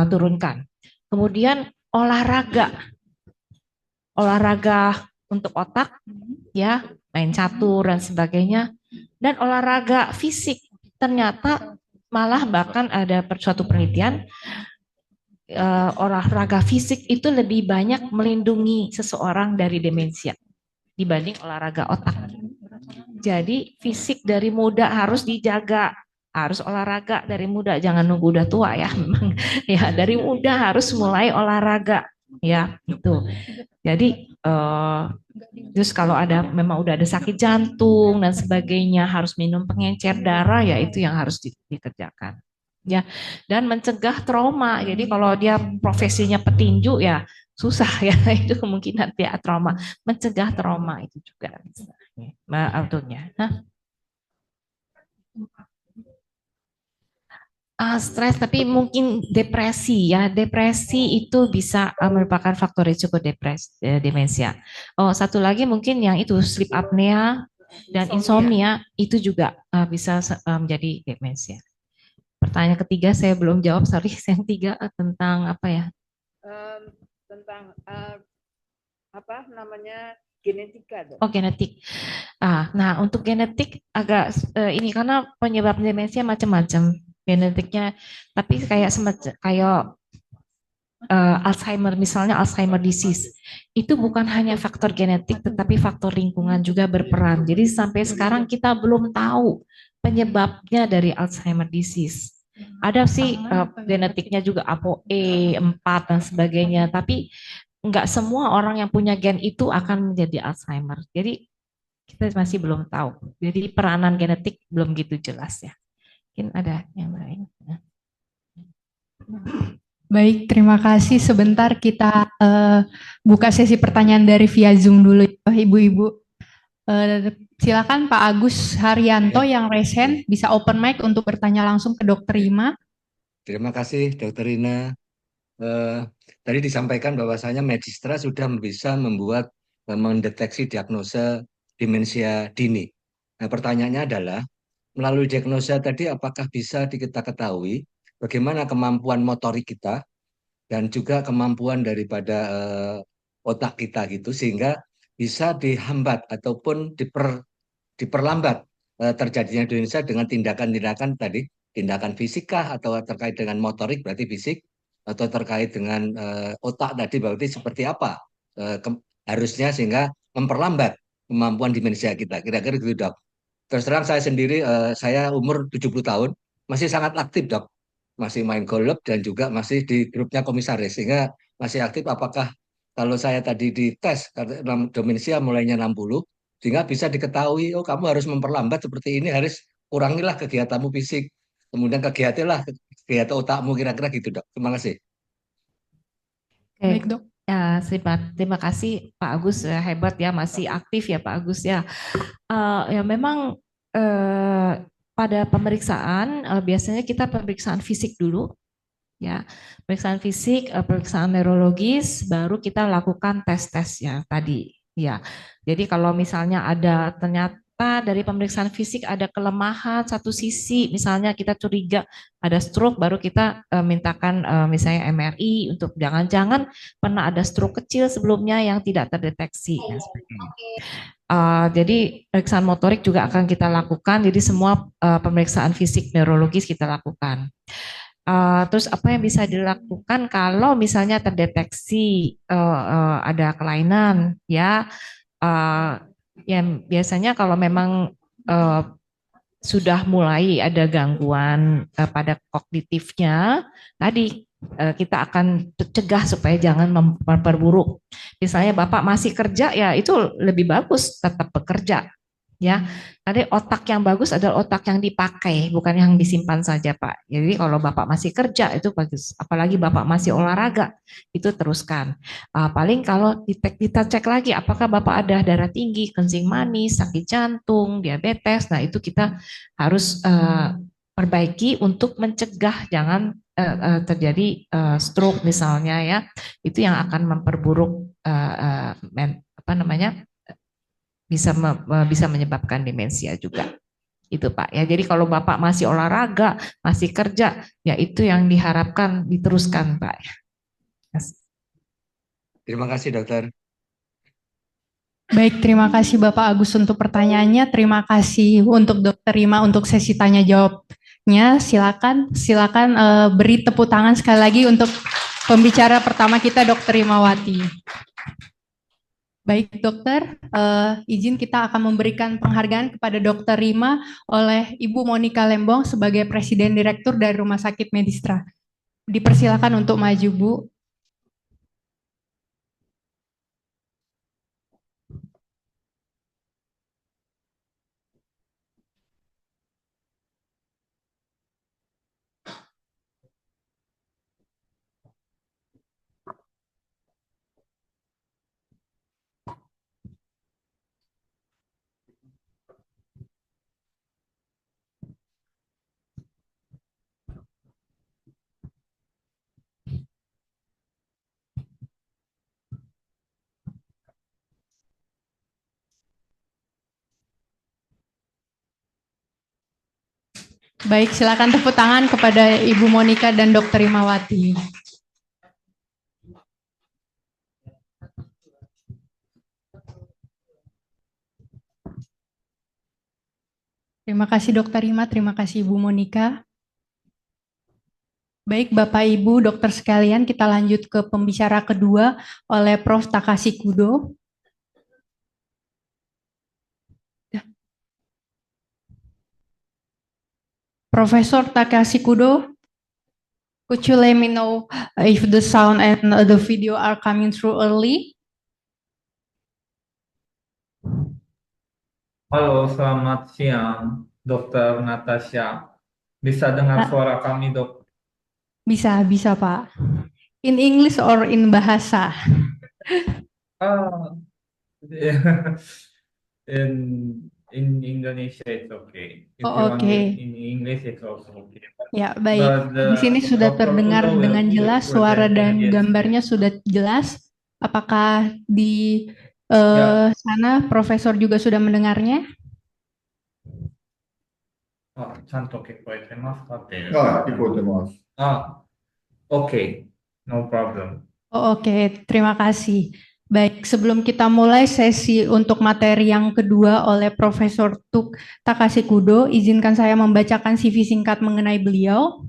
turunkan. Kemudian olahraga untuk otak, ya main catur dan sebagainya, dan olahraga fisik. Ternyata malah bahkan ada suatu penelitian, olahraga fisik itu lebih banyak melindungi seseorang dari demensia dibanding olahraga otak. Jadi fisik dari muda harus dijaga, harus olahraga dari muda, jangan nunggu udah tua ya. Memang ya dari muda harus mulai olahraga ya itu. Jadi terus kalau memang udah ada sakit jantung dan sebagainya harus minum pengencer darah, ya itu yang harus dikerjakan. Ya, dan mencegah trauma. Jadi kalau dia profesinya petinju ya susah ya, itu kemungkinan dia trauma. Mencegah trauma itu juga bisa. Autornya. Stres, tapi mungkin depresi ya. Depresi itu bisa merupakan faktor risiko demensia. Oh, satu lagi mungkin yang itu sleep apnea dan insomnia itu juga bisa menjadi demensia. Pertanyaan ketiga saya belum jawab, sorry. Yang tiga tentang apa ya? Tentang apa namanya genetika. Oh, genetik. Nah, untuk genetik agak ini karena penyebab demensia macam-macam genetiknya, tapi kayak Alzheimer, misalnya Alzheimer disease, itu bukan hanya faktor genetik, tetapi faktor lingkungan juga berperan. Jadi sampai sekarang kita belum tahu penyebabnya dari Alzheimer disease. Ada sih genetiknya juga ApoE4 dan sebagainya, tapi nggak semua orang yang punya gen itu akan menjadi Alzheimer. Jadi kita masih belum tahu. Jadi peranan genetik belum gitu jelas ya. Mungkin ada yang lain. Baik, terima kasih. Sebentar kita buka sesi pertanyaan dari via Zoom dulu, Ibu-Ibu. Silakan Pak Agus Haryanto yang raise hand, bisa open mic untuk bertanya langsung ke Dr. Rima. Terima kasih, Dr. Rina. Tadi disampaikan bahwasanya Medistra sudah bisa membuat mendeteksi diagnosa demensia dini. Nah, pertanyaannya adalah, melalui diagnosa tadi apakah bisa kita ketahui bagaimana kemampuan motorik kita dan juga kemampuan daripada otak kita gitu, sehingga bisa dihambat ataupun diperlambat terjadinya demensia dengan tindakan-tindakan tadi, tindakan fisikah atau terkait dengan motorik berarti fisik, atau terkait dengan otak tadi berarti seperti apa harusnya sehingga memperlambat kemampuan demensia kita. Kira-kira gitu, Dok. Terus terang saya sendiri, saya umur 70 tahun, masih sangat aktif, Dok. Masih main golf dan juga masih di grupnya komisaris, sehingga masih aktif. Apakah kalau saya tadi dites, demensia mulainya 60, sehingga bisa diketahui, oh kamu harus memperlambat seperti ini, harus kurangilah kegiatanmu fisik, kemudian kegiatan otakmu, kira-kira gitu, Dok. Terima kasih. Baik, Dok. Ya, terima kasih Pak Agus, hebat ya, masih aktif ya Pak Agus ya. Ya memang pada pemeriksaan biasanya kita pemeriksaan fisik dulu, ya pemeriksaan fisik, pemeriksaan neurologis, baru kita lakukan tes-tes ya tadi, ya. Jadi kalau misalnya ternyata dari pemeriksaan fisik ada kelemahan satu sisi, misalnya kita curiga ada stroke, baru kita mintakan misalnya MRI untuk jangan-jangan pernah ada stroke kecil sebelumnya yang tidak terdeteksi. Dan sebagainya. Jadi pemeriksaan motorik juga akan kita lakukan. Jadi semua pemeriksaan fisik neurologis kita lakukan. Terus apa yang bisa dilakukan kalau misalnya terdeteksi ada kelainan, ya? Yang biasanya kalau memang sudah mulai ada gangguan pada kognitifnya, tadi kita akan cegah supaya jangan memperburuk. Misalnya Bapak masih kerja, ya itu lebih bagus tetap bekerja. Ya, tadi otak yang bagus adalah otak yang dipakai, bukan yang disimpan saja, Pak. Jadi kalau Bapak masih kerja itu bagus, apalagi Bapak masih olahraga, itu teruskan. Paling kalau kita cek lagi apakah Bapak ada darah tinggi, kencing manis, sakit jantung, diabetes, nah itu kita harus perbaiki untuk mencegah jangan terjadi stroke misalnya ya, itu yang akan memperburuk apa namanya bisa menyebabkan demensia juga. Itu Pak ya. Jadi kalau Bapak masih olahraga, masih kerja, ya itu yang diharapkan diteruskan Pak. Terima kasih dokter. Baik, terima kasih Bapak Agus untuk pertanyaannya. Terima kasih untuk Dokter Rima untuk sesi tanya jawabnya. Silakan beri tepuk tangan sekali lagi untuk pembicara pertama kita, Dokter Rimawati. Baik dokter, izin kita akan memberikan penghargaan kepada Dokter Rima oleh Ibu Monica Lembong sebagai Presiden Direktur dari Rumah Sakit Medistra. Dipersilakan untuk maju Bu. Baik, silakan tepuk tangan kepada Ibu Monica dan Dokter Rimawati. Terima kasih Dokter Rima, terima kasih Ibu Monica. Baik Bapak Ibu dokter sekalian, kita lanjut ke pembicara kedua oleh Prof. Takashi Kudo. Profesor Takashi Kudo, could you let me know if the sound and the video are coming through early? Halo, selamat siang, Dokter Natasha. Bisa dengar suara kami, Dok? Bisa Pak. In English or in bahasa? Ah, in Indonesia it's okay. If you want it in English it's also okay. Ya, baik. Di sini sudah terdengar dengan jelas, suara dan gambarnya sudah jelas. Apakah di sana Profesor juga sudah mendengarnya? ちゃんと聞こえてますかって。聞こえてます。Okay, no problem. Oke, terima kasih. Baik, sebelum kita mulai sesi untuk materi yang kedua oleh Profesor Takashi Kudo, izinkan saya membacakan CV singkat mengenai beliau.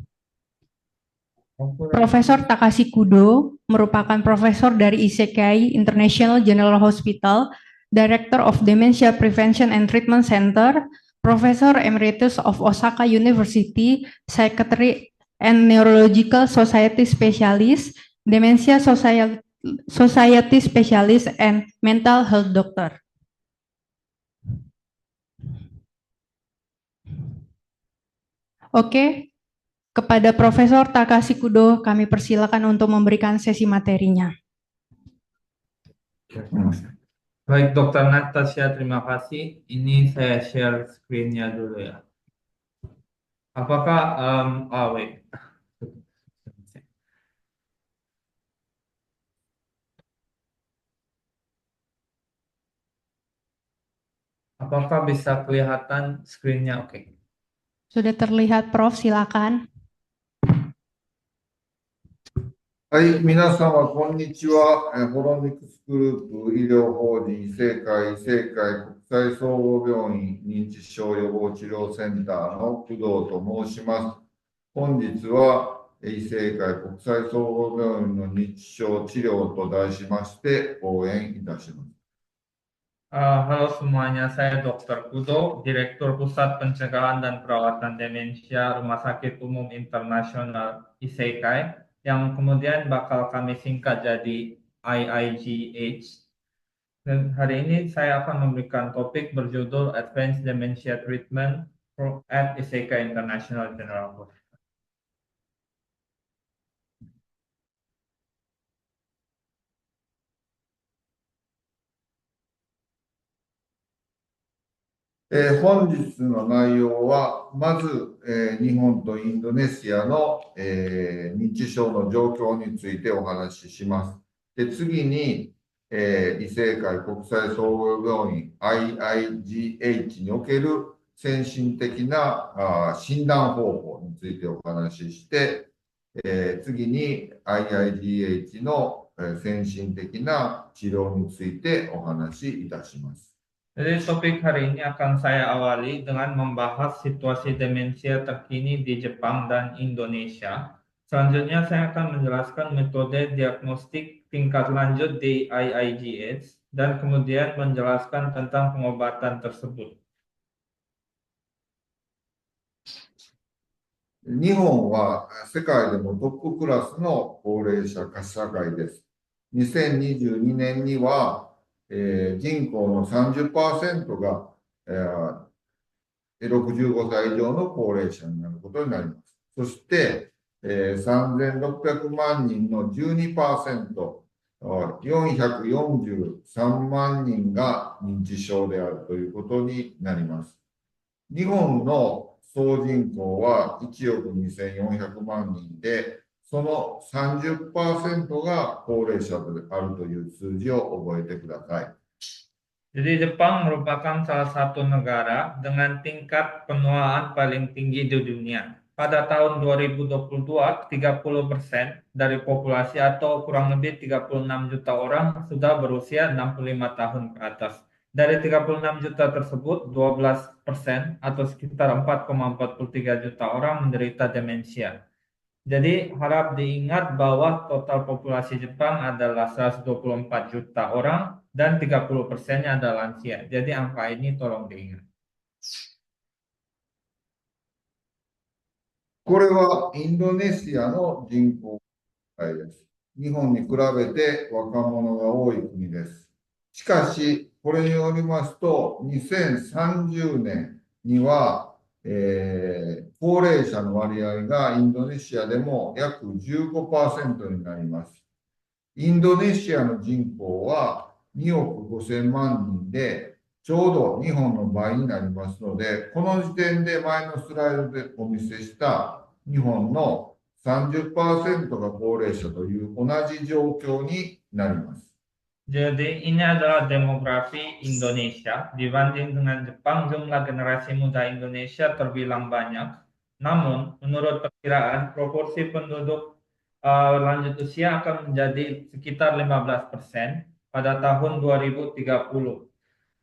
Profesor Takashi Kudo merupakan profesor dari Isekai International General Hospital, Director of Dementia Prevention and Treatment Center, Professor Emeritus of Osaka University, Psychiatry and Neurological Society Specialist, Dementia Society Specialist, and Mental Health Doctor. Oke, kepada Profesor Takashi Kudo kami persilakan untuk memberikan sesi materinya. Baik, Dokter Natasha, terima kasih. Ini saya share screen-nya dulu ya. Apakah, wait. Apakah bisa kelihatan screen-nya? Oke. Sudah terlihat, Prof. Silakan. はい、皆様、こんにちは。ホロニクスグループ医療法人異性会国際総合病院認知症予防治療センターの工藤と申します。本日は異性会国際総合病院の認知症治療と題しまして講演いたします。Halo semuanya, saya Dr. Kudo, Direktur Pusat Pencegahan dan Perawatan Demensia Rumah Sakit Umum Internasional Isekai, yang kemudian bakal kami singkat jadi IIGH. Dan hari ini saya akan memberikan topik berjudul Advanced Dementia Treatment at Isekai International General Hospital. 本日の内容は、まず、日本とインドネシアの、認知症の状況についてお話しします。で、次に、医政会国際総合病院 IIGH における先進的な診断方法についてお話しして、次に IIGH の先進的な治療についてお話しいたします。Jadi topik hari ini akan saya awali dengan membahas situasi demensia terkini di Jepang dan Indonesia. Selanjutnya saya akan menjelaskan metode diagnostik tingkat lanjut di IIGH dan kemudian menjelaskan tentang pengobatan tersebut. 日本は世界でもトップクラスの高齢者化社会です。2022年には、人口の 30% が、65歳以上の高齢者になることになります。そして、3600万人の 12%、443万人が認知症であるということになります。日本の総人口は1億2400万人で、その 30% が高齢者であるという数字を覚えてください。Jadi Jepang merupakan salah satu negara dengan tingkat penuaan paling tinggi di dunia. Pada tahun 2022, 30% dari populasi atau kurang lebih 36 juta orang sudah berusia 65 tahun ke atas. Dari 36 juta tersebut, 12% atau sekitar 4,43 juta orang menderita demensia. Jadi harap diingat bahwa total populasi Jepang adalah 124 juta orang dan 30%-nya adalah lansia. Jadi angka ini tolong diingat. これはインドネシアの人口です。日本に比べて若者が多い国です。しかし、これによりますと、2030年には、高齢者の割合がインドネシアでも約 15% になります。インドネシアの人口は2億5000万人で、ちょうど日本の倍になりますので、この時点で前のスライドでお見せした日本の 30% が高齢者という同じ状況になります。Jadi ini adalah demografi Indonesia. Dibanding dengan Jepang, jumlah generasi muda Indonesia terbilang banyak. Namun, menurut perkiraan, proporsi penduduk lanjut usia akan menjadi sekitar 15% pada tahun 2030.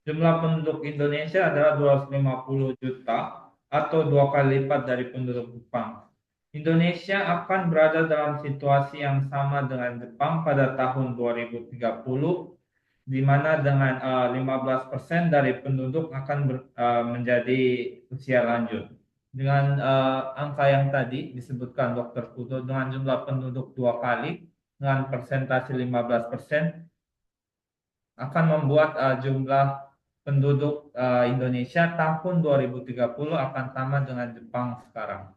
Jumlah penduduk Indonesia adalah 250 juta atau 2 kali lipat dari penduduk Jepang. Indonesia akan berada dalam situasi yang sama dengan Jepang pada tahun 2030, di mana dengan 15% dari penduduk akan menjadi usia lanjut. Dengan angka yang tadi disebutkan Dr. Kudo, dengan jumlah penduduk 2 kali, dengan persentase 15%, akan membuat jumlah penduduk Indonesia tahun 2030 akan sama dengan Jepang sekarang.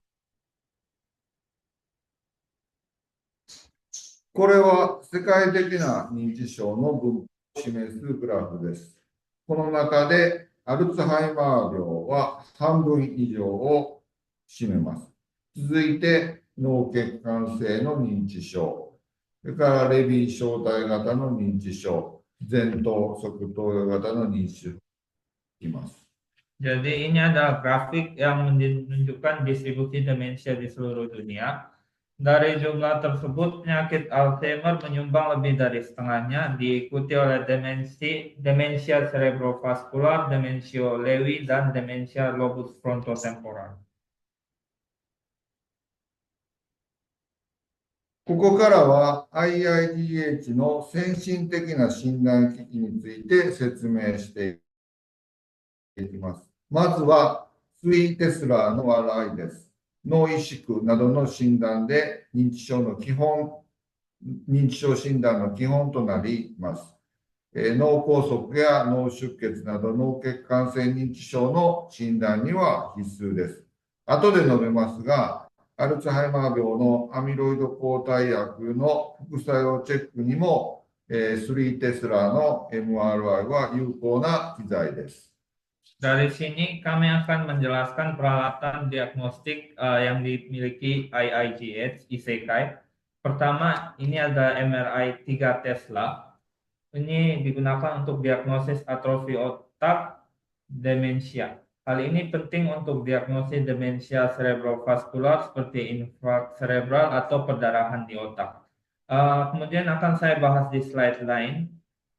これは世界的な認知症の分布を示すグラフです。この中でアルツハイマー病は半分以上を占めます。続いて脳血管性の認知症、それからレビー小体型の認知症、前頭側頭葉型の認知症がいます。Jadi ini adalah grafik yang menunjukkan distribusi demensia di seluruh dunia. Dari jumlah tersebut, penyakit Alzheimer menyumbang lebih dari setengahnya, diikuti oleh demensia cerebrovaskular, demensia Lewy, dan demensia lobus frontotemporal. ここからは IIGH の先進的な診断機器について説明していきます。まずはスイーテスラーの笑いです。脳萎縮などの診断で認知症診断の基本となります。脳梗塞や脳出血など脳血管性認知症の診断には必須です。後で述べますが、アルツハイマー病のアミロイド抗体薬の副作用チェックにも、3テスラの MRI は有効な機材です。Dari sini kami akan menjelaskan peralatan diagnostik yang dimiliki IIGH, Isekai. Pertama, ini ada MRI 3 Tesla. Ini digunakan untuk diagnosis atrofi otak demensia. Hal ini penting untuk diagnosis demensia cerebrovaskular seperti infark cerebral atau perdarahan di otak. Kemudian akan saya bahas di slide lain.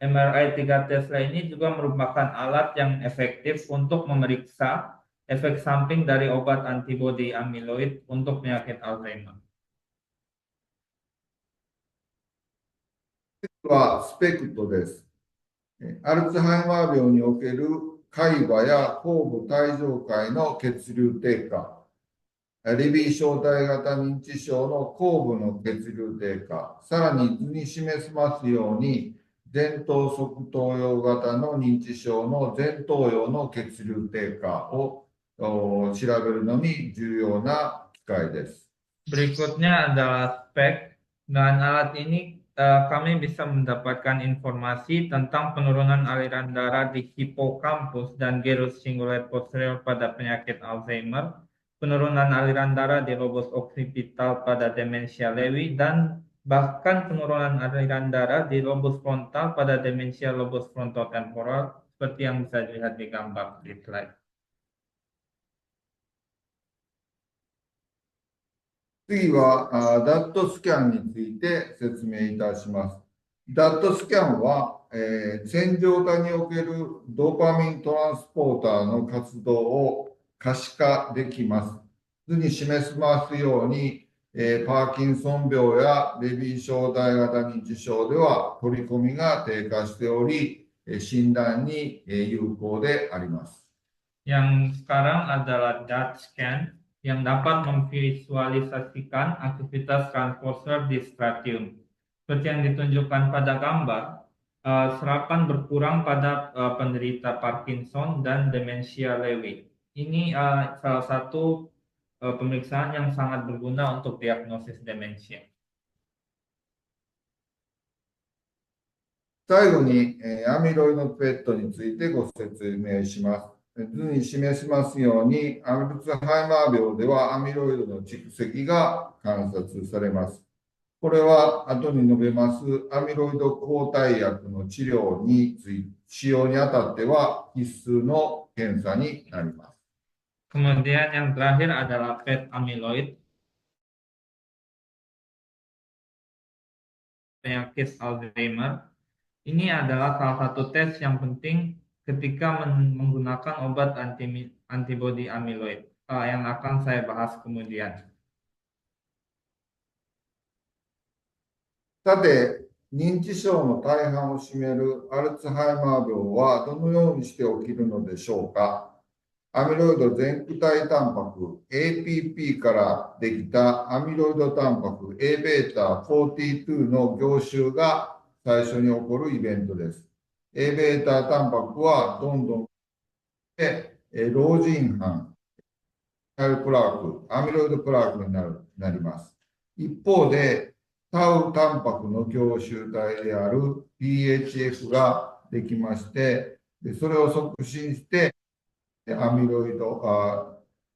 MRI 3 Tesla ini juga merupakan alat yang efektif untuk memeriksa efek samping dari obat antibodi amiloid untuk penyakit Alzheimer. はスペクトです。アルツハイマー病における海馬や後部帯状階の血流低下、レビー小体型認知症の後部の血流低下、さらに図に示しますように、前頭側頭葉型の認知症の前頭葉の血流低下を調べるのに重要な機械です。Berikutnya adalah spek. Dengan alat ini kami bisa mendapatkan informasi tentang penurunan aliran darah di hipokampus dan gyrus cingulate posterior pada penyakit Alzheimer, penurunan aliran darah di lobus occipital pada demensia Lewy, dan bahkan penurunan aliran darah di lobus frontal pada demensia lobus frontotemporal seperti yang bisa dilihat di gambar di slide. 次はダットスキャンについて説明いたします。ダットスキャンは、線状体におけるドーパミントランスポーターの活動を可視化できます。図に示しますように、パーキンソン病やレビー小体型認知症では取り込みが低下しており、診断に有効であります。Yang sekarang adalah DAT scan yang dapat memvisualisasikan aktivitas transposer di stratium. Seperti yang ditunjukkan pada gambar, serapan berkurang pada penderita Parkinson dan demensia Lewy. Ini salah satu pemeriksaan yang sangat berguna untuk diagnosis demensia. 最後に、アミロイド PET についてご説明します。図に示しますように、アルツハイマー病ではアミロイドの蓄積が観察されます。これは後に述べますアミロイド抗体薬の治療に使用にあたっては必須の検査になります。Kemudian yang terakhir adalah PET amyloid. Penyakit Alzheimer. Ini adalah salah satu tes yang penting ketika menggunakan obat antibodi amyloid yang akan saya bahas kemudian. さて、認知症の大半を占めるアルツハイマー病はどのようにして起きるのでしょうか。アミロイド全躯体タンパク APP からできたアミロイドタンパク Aβ42 の凝集が最初に起こるイベントです。Aβタンパクはどんどん老人斑、プラーク、アミロイドプラークになります。一方で、タウタンパクの凝集体である PHF ができまして、それを促進して、アミロイド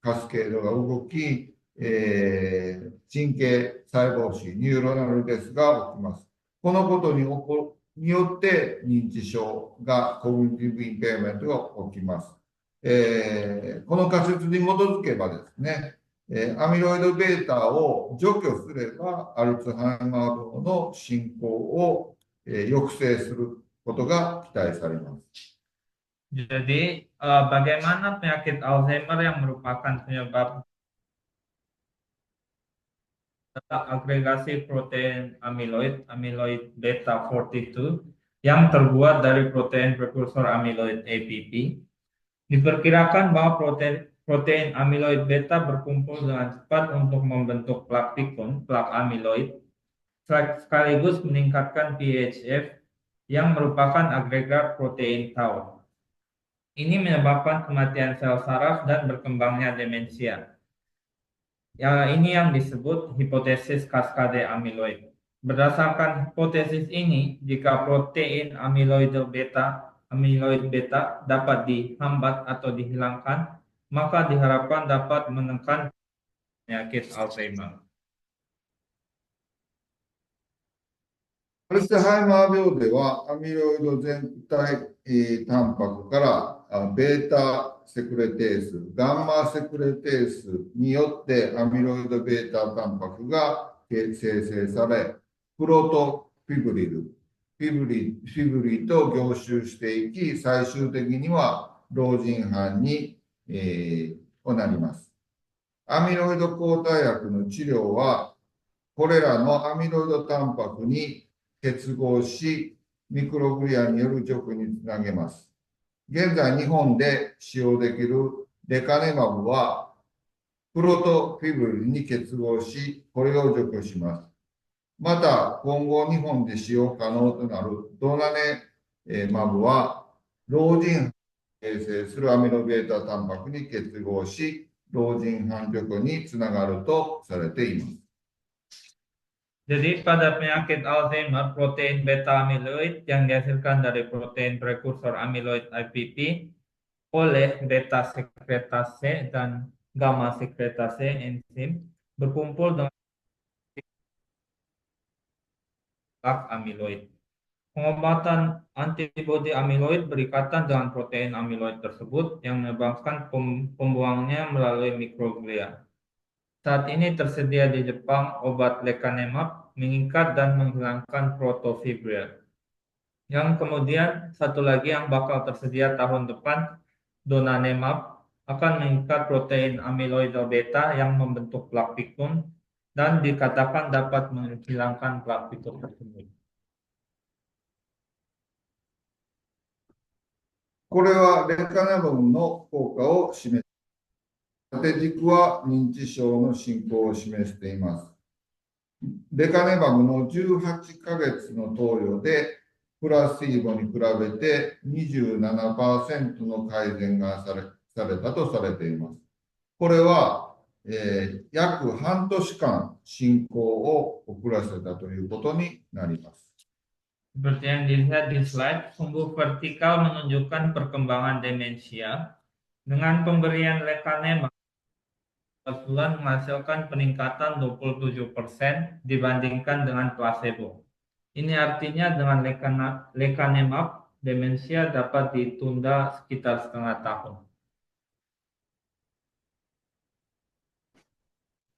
カスケードが動き、神経細胞死、ニューロナルデスが起きます。このことによって認知症がコグニティブインペアメントが起きます。この仮説に基づけばですね、アミロイド β を除去すればアルツハイマー病の進行を抑制することが期待されます。Jadi, bagaimana penyakit Alzheimer yang merupakan penyebab agregasi protein amyloid beta 42 yang terbuat dari protein prekursor amyloid APP. Diperkirakan bahwa protein amyloid beta berkumpul dengan cepat untuk membentuk plak pikun, plak amyloid, sekaligus meningkatkan PHF yang merupakan agregat protein tau. Ini menyebabkan kematian sel saraf dan berkembangnya demensia. Ya, ini yang disebut hipotesis kaskade amyloid. Berdasarkan hipotesis ini, jika protein amyloid beta amiloid beta dapat dihambat atau dihilangkan, maka diharapkan dapat menekan penyakit Alzheimer. アルツハイマー病では、アミロイド全体、タンパクからベータセクレテース、ガンマセクレテースによってアミロイドベータタンパクが生成され、プロトフィブリル、フィブリと凝集していき、最終的には老人斑に、なります。アミロイド抗体薬の治療は、これらのアミロイドタンパクに結合し、ミクログリアによる除去につなげます。現在、日本で使用できるレカネマブは、プロトフィブリルに結合し、これを除去します。また、今後、日本で使用可能となるドナネマブは、老人形成するアミロベータタンパクに結合し、老人斑除去につながるとされています。Jadi pada penyakit Alzheimer, protein beta amyloid yang dihasilkan dari protein prekursor amyloid IPP oleh beta sekretase dan gamma sekretase enzim berkumpul dengan plak amyloid. Pengobatan antibodi amyloid berikatan dengan protein amyloid tersebut yang menyebabkan pembuangnya melalui mikroglia. Saat ini tersedia di Jepang obat lecanemab mengikat dan menghilangkan protofibril. Yang kemudian satu lagi yang bakal tersedia tahun depan, donanemab, akan mengikat protein amyloid beta yang membentuk plak pikun dan dikatakan dapat menghilangkan plak pikun tersebut. これはレカネマブの効果を示す。縦軸は認知症の進行を示しています。レカネマブの18ヶ月の投与で、プラシーボに比べて 27% の改善がされたとされています。これは、約半年間進行を遅らせたということになります。Seperti yang dilihat di slide, sumbu vertikal menunjukkan perkembangan demensia dengan pemberian lecanemab 4 bulan menghasilkan peningkatan 27% dibandingkan dengan placebo. Ini artinya dengan lecanemab, demensia dapat ditunda sekitar setengah tahun.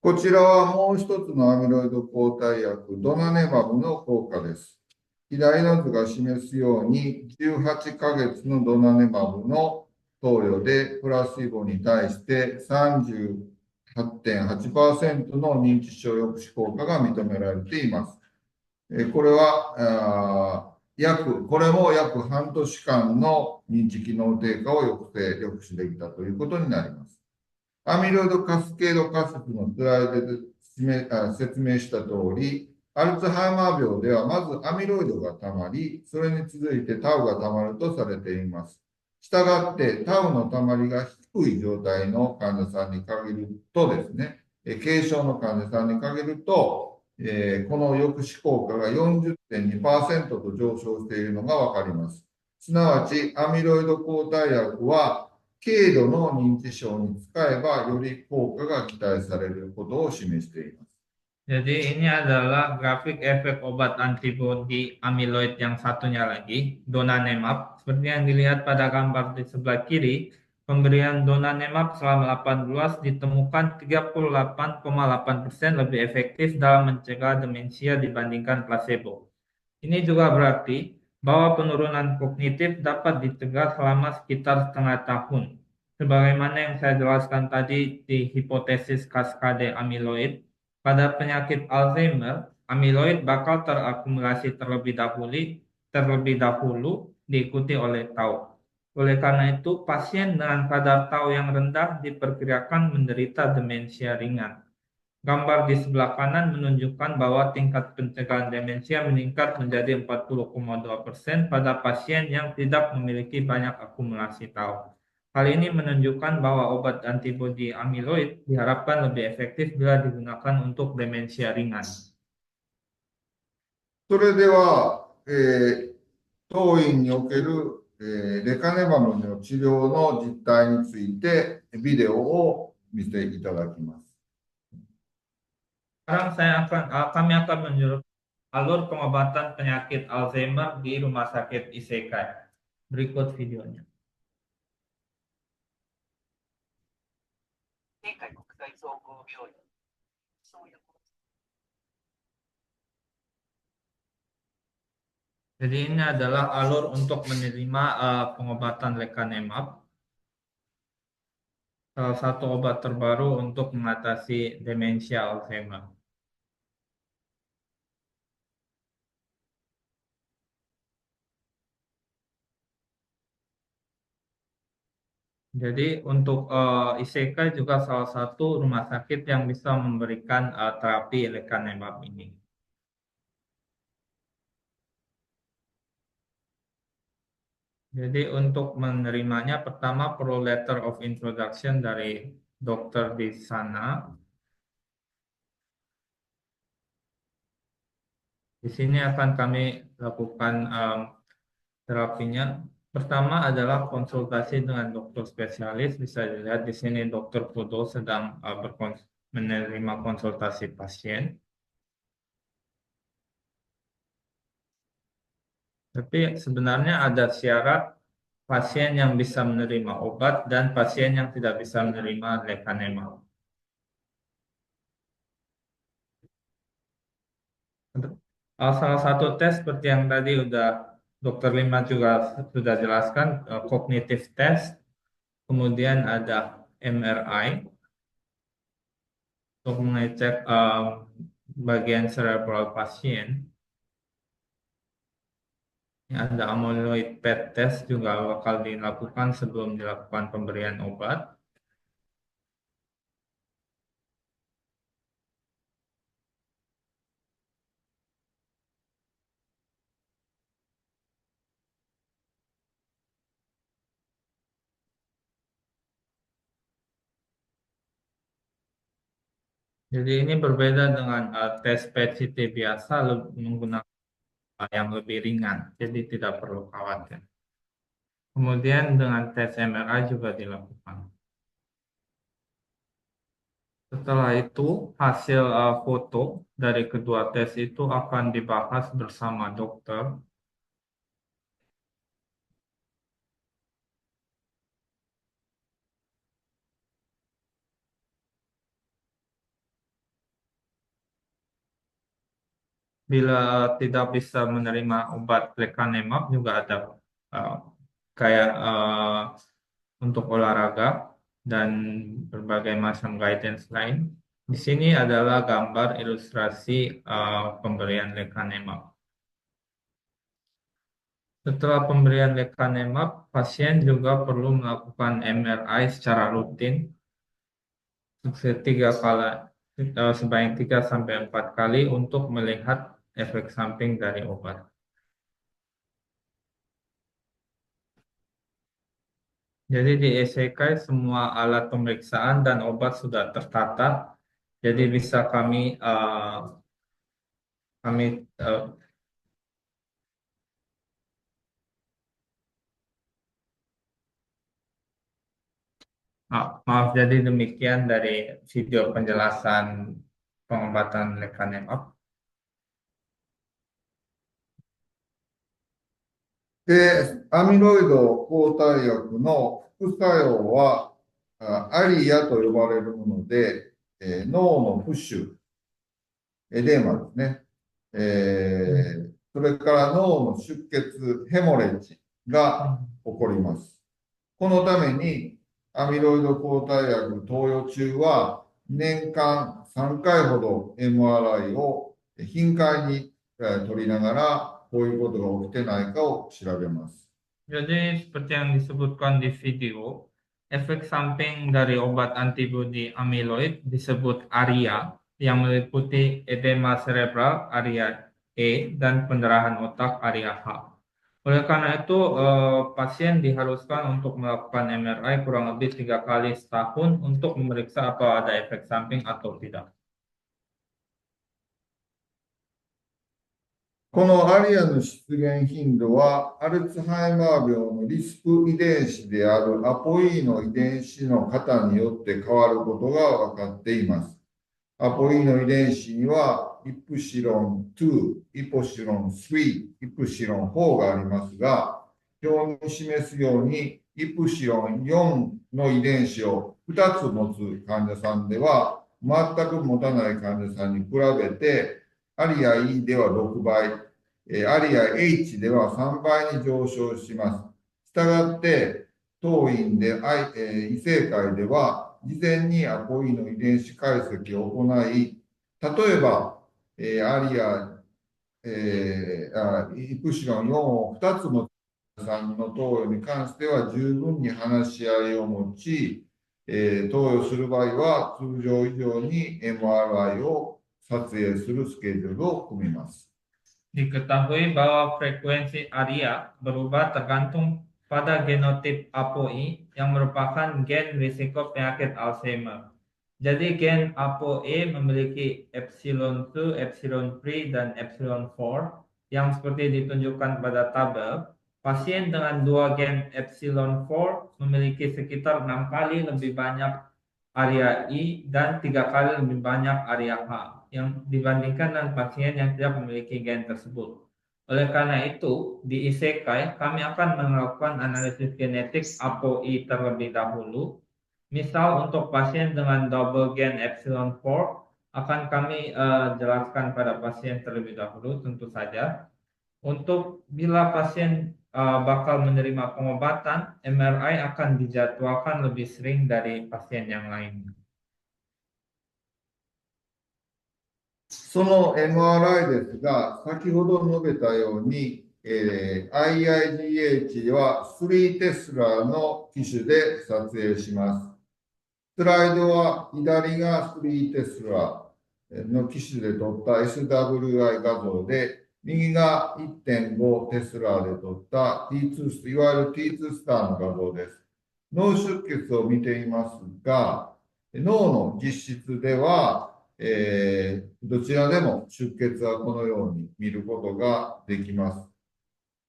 こちらはもう一つのアミロイド抗体薬、ドナネマブの効果です。左の図が示すように、18ヶ月のドナネマブの投与でプラシーボに対して38.8% の認知症抑止効果が認められています。これはこれも約半年間の認知機能低下を抑止できたということになります。アミロイドカスケード仮説のスライドで説明した通り、アルツハイマー病ではまずアミロイドがたまり、それに続いてタウがたまるとされています。したがって、タウのたまりが低い状態の患者さんに限るとですね、軽症の患者さんに限ると、この抑止効果が 40.2% と上昇しているのがわかります。すなわち、アミロイド抗体薬は、軽度の認知症に使えば、より効果が期待されることを示しています。Jadi ini adalah grafik efek obat antibodi amyloid yang satunya lagi, donanemab. Seperti yang dilihat pada gambar di sebelah kiri, pemberian donanemab selama 8 bulan ditemukan 38,8% lebih efektif dalam mencegah demensia dibandingkan placebo. Ini juga berarti bahwa penurunan kognitif dapat dicegah selama sekitar setengah tahun. Sebagaimana yang saya jelaskan tadi di hipotesis kaskade amyloid, pada penyakit Alzheimer, amyloid bakal terakumulasi terlebih dahulu diikuti oleh tau. Oleh karena itu, pasien dengan kadar tau yang rendah diperkirakan menderita demensia ringan. Gambar di sebelah kanan menunjukkan bahwa tingkat pencegahan demensia meningkat menjadi 40,2% pada pasien yang tidak memiliki banyak akumulasi tau. Hal ini menunjukkan bahwa obat antibodi amyloid diharapkan lebih efektif bila digunakan untuk demensia ringan. それでは、当院における、レカネマブの治療の実態についてビデオを見せていただきます。Sekarang kami akan menunjukkan alur pengobatan penyakit Alzheimer di Rumah Sakit Isekai. Berikut videonya. Jadi ini adalah alur untuk menerima pengobatan lecanemab, salah satu obat terbaru untuk mengatasi demensia Alzheimer. Jadi untuk Isekai juga salah satu rumah sakit yang bisa memberikan terapi lecanemab ini. Jadi untuk menerimanya pertama perlu letter of introduction dari dokter di sana. Di sini akan kami lakukan terapinya. Pertama adalah konsultasi dengan dokter spesialis. Bisa dilihat di sini Dokter Pudo sedang menerima konsultasi pasien. Tapi sebenarnya ada syarat pasien yang bisa menerima obat dan pasien yang tidak bisa menerima lecanemab. Salah satu tes seperti yang tadi Dokter Lima juga sudah jelaskan, kognitif test, kemudian ada MRI untuk mengecek bagian cerebral pasien. Ada amyloid PET test juga bakal dilakukan sebelum dilakukan pemberian obat. Jadi ini berbeda dengan tes PET-CT biasa menggunakan yang lebih ringan, jadi tidak perlu khawatir. Kemudian dengan tes MRI juga dilakukan. Setelah itu, hasil foto dari kedua tes itu akan dibahas bersama dokter. Bila tidak bisa menerima obat lecanemab juga ada kayak untuk olahraga dan berbagai macam guidance lain. Di sini adalah gambar ilustrasi pemberian lecanemab. Setelah pemberian lecanemab, pasien juga perlu melakukan MRI secara rutin sebanyak 3 sampai 4 kali untuk melihat efek samping dari obat. Jadi di Isekai semua alat pemeriksaan dan obat sudah tertata, jadi bisa kami maaf, jadi demikian dari video penjelasan pengobatan lecanemab. で、アミロイド抗体薬の副作用は、アリアと呼ばれるもので、脳の浮腫、エデーマですね。それから脳の出血、ヘモレッジが起こります。このために、アミロイド抗体薬投与中は、年間3回ほど MRI を頻回に取りながら、こういうことが起きてないかを調べます。Jadi seperti yang disebutkan di video, efek samping dari obat antibodi amyloid disebut ARIA yang meliputi edema cerebral ARIA E dan pendarahan otak ARIA H. Oleh karena itu, pasien diharuskan untuk melakukan MRI kurang lebih 3 kali setahun untuk memeriksa apa ada efek samping atau tidak. このアリアの出現頻度は、アルツハイマー病のリスク遺伝子であるアポイの遺伝子の型によって変わることが分かっています。アポイの遺伝子には、イプシロン2、イプシロン3、イプシロン4がありますが、表に示すように、イプシロン4の遺伝子を2つ持つ患者さんでは、全く持たない患者さんに比べて、アリア E では6倍、アリア H では3倍に上昇します。したがって、当院で、異性会では、事前にアポイの遺伝子解析を行い、例えば、アリア、イプシロン4を2つ持つさんの投与に関しては十分に話し合いを持ち、投与する場合は通常以上に MRI を撮影するスケジュールを組みます。Diketahui bahwa frekuensi ARIA berubah tergantung pada genotip ApoE yang merupakan gen risiko penyakit Alzheimer. Jadi gen ApoE memiliki epsilon 2, epsilon 3, dan epsilon 4 yang seperti ditunjukkan pada tabel. Pasien dengan dua gen epsilon 4 memiliki sekitar 6 kali lebih banyak ARIA I dan 3 kali lebih banyak ARIA H yang dibandingkan dengan pasien yang tidak memiliki gen tersebut. Oleh karena itu, di Isekai kami akan melakukan analisis genetik ApoE terlebih dahulu. Misal untuk pasien dengan double gen epsilon 4 akan kami jelaskan pada pasien terlebih dahulu tentu saja. Untuk bila pasien bakal menerima pengobatan, MRI akan dijadwalkan lebih sering dari pasien yang lain. その MRI ですが、先ほど述べたように、IIGH は3テスラの機種で撮影します。スライドは左が3テスラの機種で撮った SWI 画像で、右が 1.5 テスラで撮った T2、いわゆる T2 スターの画像です。脳出血を見ていますが、脳の実質では、どちらでも出血はこのように見ることができます。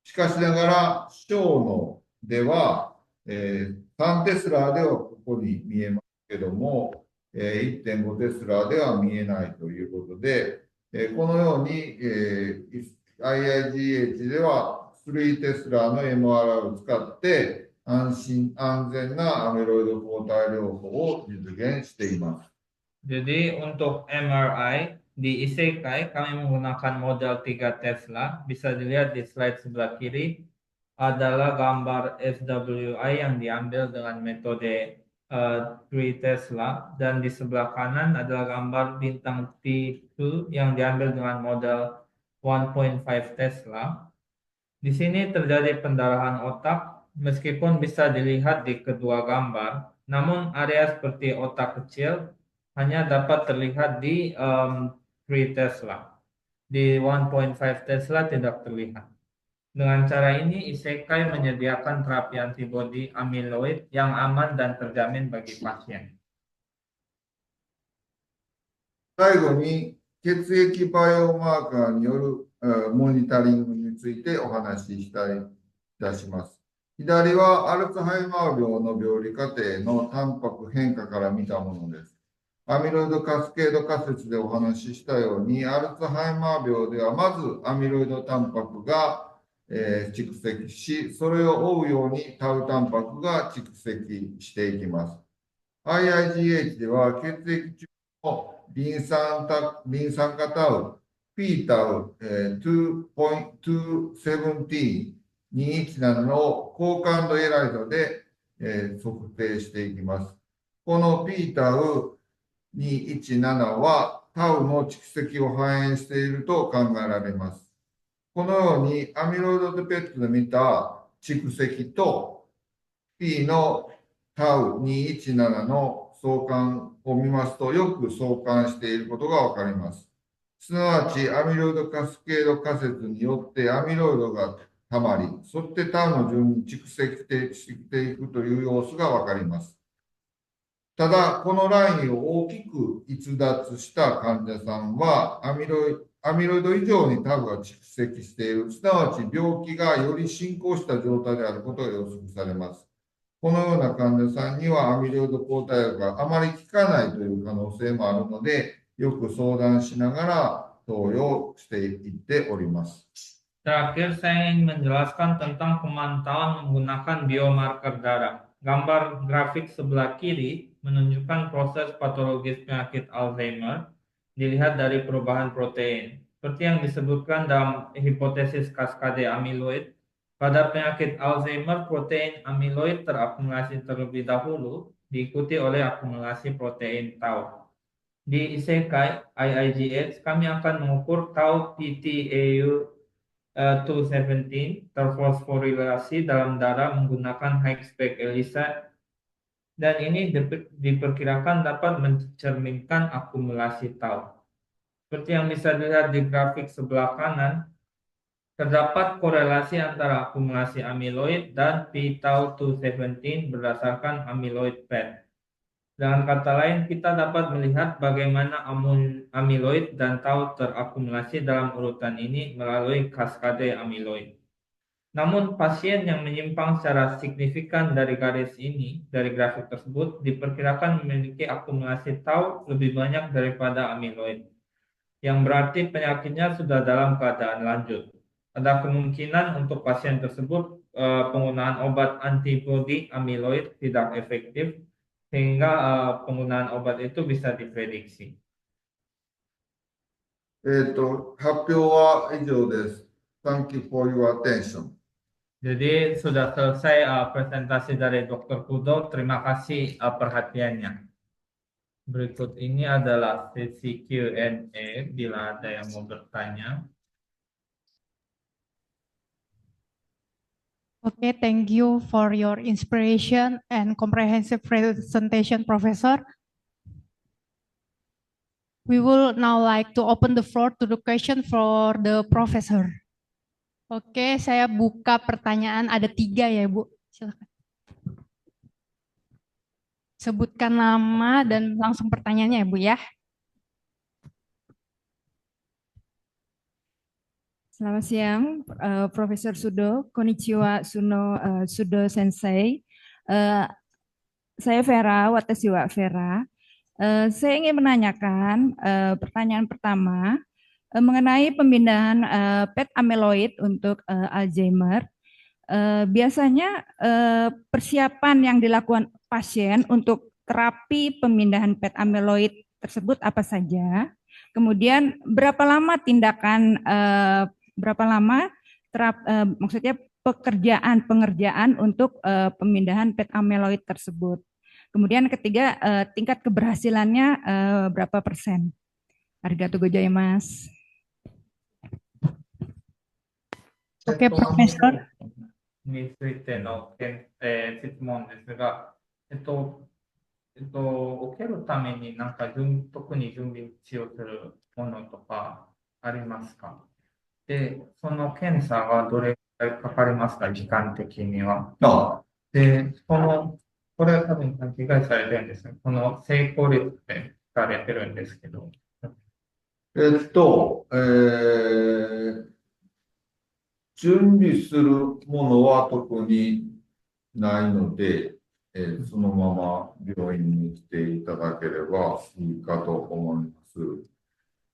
しかしながら、小脳では、3テスラではここに見えますけども、1.5 テスラでは見えないということで、このように、IIGH では3テスラの MRI を使って安全なアミロイド抗体療法を実現しています。Jadi untuk MRI di Isekai kami menggunakan model 3 Tesla. Bisa dilihat di slide sebelah kiri adalah gambar SWI yang diambil dengan metode 3 Tesla, dan di sebelah kanan adalah gambar bintang T2 yang diambil dengan model 1.5 Tesla. Di sini terjadi pendarahan otak meskipun bisa dilihat di kedua gambar, namun area seperti otak kecil hanya dapat terlihat di 3 Tesla. Di 1.5 Tesla tidak terlihat. Dengan cara ini, Isekai menyediakan terapi antibodi amyloid yang aman dan terjamin bagi pasien. 最後に血液バイオマーカーによるモニタリングについてお話しいたします。左はアルツハイマー病の病理過程のタンパク変化から見たものです。アミロイドカスケード仮説でお話ししたように、アルツハイマー病ではまずアミロイドタンパクが、蓄積し、それを追うようにタウタンパクが蓄積していきます。IIGH では血液中のリン酸化タウ、P タウ、2.217 217の高感度エライザで、測定していきます。この P タウ217はタウの蓄積を反映していると考えられます。このようにアミロイドペットで見た蓄積と P のタウ217の相関を見ますとよく相関していることがわかります。すなわちアミロイドカスケード仮説によってアミロイドがたまり、そしてタウの順に蓄積していくという様子がわかります。ただ、このラインを大きく逸脱した患者さんは、アミロイアミロイド以上にタウが蓄積している、すなわち病気がより進行した状態であることが予測されます。このような患者さんにはアミロイド抗体薬があまり効かないという可能性もあるので、よく相談しながら投与していっております。Terakhir, saya ingin menjelaskan tentang pemantauan menggunakan biomarker darah. Gambar grafik sebelah kiri menunjukkan proses patologis penyakit Alzheimer dilihat dari perubahan protein. Seperti yang disebutkan dalam hipotesis kaskade amiloid, pada penyakit Alzheimer, protein amiloid terakumulasi terlebih dahulu, diikuti oleh akumulasi protein tau. Di Isekai IIGH, kami akan mengukur tau PTAU 217 terfosforilasi dalam darah menggunakan high-spec ELISA, dan ini diperkirakan dapat mencerminkan akumulasi tau. Seperti yang bisa dilihat di grafik sebelah kanan, terdapat korelasi antara akumulasi amiloid dan p-tau 217 berdasarkan amiloid PET. Dengan kata lain, kita dapat melihat bagaimana amiloid dan tau terakumulasi dalam urutan ini melalui kaskade amiloid. Namun, pasien yang menyimpang secara signifikan dari garis ini, dari grafik tersebut, diperkirakan memiliki akumulasi tau lebih banyak daripada amiloid, yang berarti penyakitnya sudah dalam keadaan lanjut. Ada kemungkinan untuk pasien tersebut penggunaan obat antibodi amiloid tidak efektif, sehingga penggunaan obat itu bisa diprediksi. 発表は以上です。Thank you for your attention. Jadi sudah selesai presentasi dari Dr. Kudo. Terima kasih perhatiannya. Berikut ini adalah sesi Q&A bila ada yang mau bertanya. Okay, thank you for your inspiration and comprehensive presentation, Professor. We will now like to open the floor to the question for the Professor. Oke, saya buka pertanyaan. Ada 3 ya, Bu. Silakan. Sebutkan nama dan langsung pertanyaannya ya, Bu ya. Selamat siang, Profesor Sudo. Konnichiwa, Sudo Sensei. Saya Vera, Watashi wa Vera. Saya ingin menanyakan pertanyaan pertama mengenai pemindahan PET amyloid untuk Alzheimer. Biasanya persiapan yang dilakukan pasien untuk terapi pemindahan PET amyloid tersebut apa saja? Kemudian berapa lama maksudnya pengerjaan untuk pemindahan PET amyloid tersebut. Kemudian ketiga, tingkat keberhasilannya berapa persen? Arigatou gozaimasu. Oke, Profesor. についての質問ですが、受けるために特に準備しようするものとかありますか？で、その検査はどれくらいかかりますか、時間的には。で、これは多分勘違いされてるんですが、この成功率って聞かれてるんですけど。準備するものは特にないので、そのまま病院に来ていただければいいかと思います。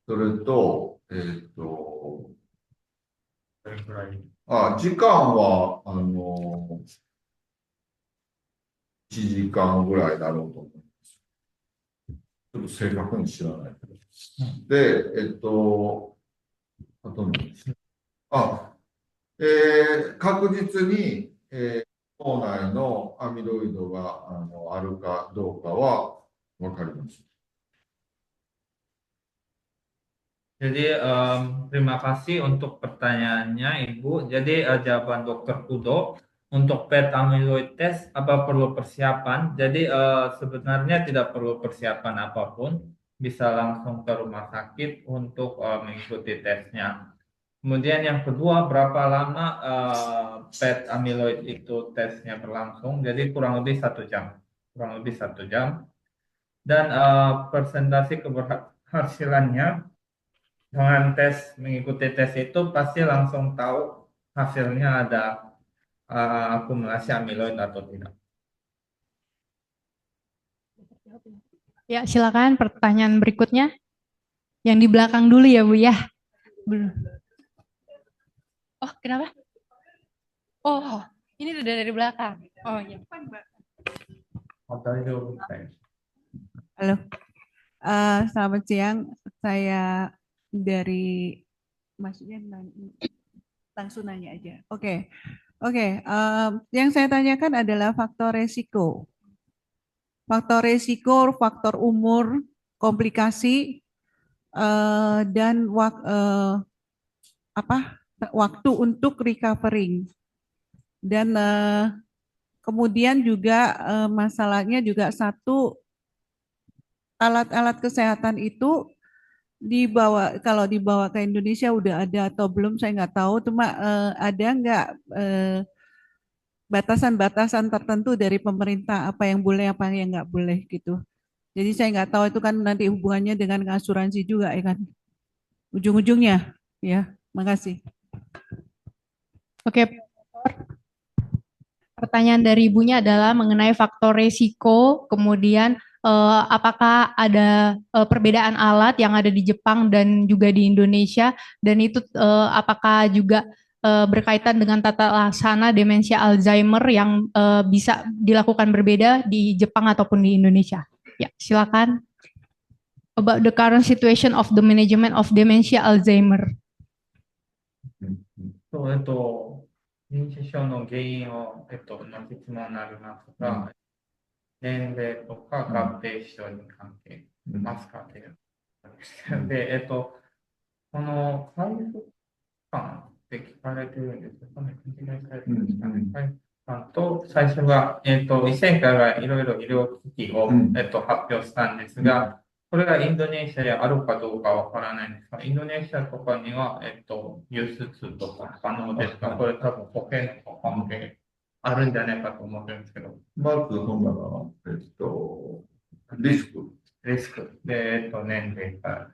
それと、時間は1時間ぐらいだろうと思います。ちょっと正確に知らないけど。で、あと何ですか？確実に、脳内のアミロイドがあるかどうかは分かります。Jadi terima kasih untuk pertanyaannya Ibu. Jadi jawaban Dr. Kudo untuk PET amyloid test apa perlu persiapan? Jadi sebenarnya tidak perlu persiapan apapun, bisa langsung ke rumah sakit untuk mengikuti tesnya. Kemudian yang kedua, berapa lama PET amyloid itu tesnya berlangsung? Jadi kurang lebih 1 jam, Dan persentase keberhasilannya dengan mengikuti tes itu pasti langsung tahu hasilnya ada akumulasi amiloid atau tidak. Ya, silakan pertanyaan berikutnya. Yang di belakang dulu ya, Bu ya. Belum. Oh, kenapa? Oh, ini udah dari belakang. Oh, iya. Halo, selamat siang. Saya dari, maksudnya langsung nanya aja. Oke, yang saya tanyakan adalah faktor resiko. Faktor resiko, faktor umur, komplikasi, dan waktu untuk recovering. Dan kemudian juga masalahnya juga satu, alat-alat kesehatan itu kalau dibawa ke Indonesia udah ada atau belum saya nggak tahu. Cuma ada nggak batasan-batasan tertentu dari pemerintah apa yang boleh apa yang nggak boleh gitu. Jadi saya nggak tahu itu kan nanti hubungannya dengan asuransi juga ya kan. Ujung-ujungnya ya. Makasih. Oke, pertanyaan dari ibunya adalah mengenai faktor resiko, kemudian apakah ada perbedaan alat yang ada di Jepang dan juga di Indonesia, dan itu apakah juga berkaitan dengan tata laksana demensia Alzheimer yang bisa dilakukan berbeda di Jepang ataupun di Indonesia. Ya, silakan. About the current situation of the management of dementia Alzheimer. 認知症の原因を、の質問になりますが、年齢とか合併症に関係ますかという。で、この回復感って聞かれてるんですかね、勘違いされてるんですかね。回復感と、最初が、医師会がいろいろ医療機器を、発表したんですが、これがインドネシアであるかどうかわからないんですが、インドネシアとかには、輸出とか可能ですか？これ多分保険と関係あるんじゃないかと思ってるんですけど。まず、リスク。リスク。で、年齢から。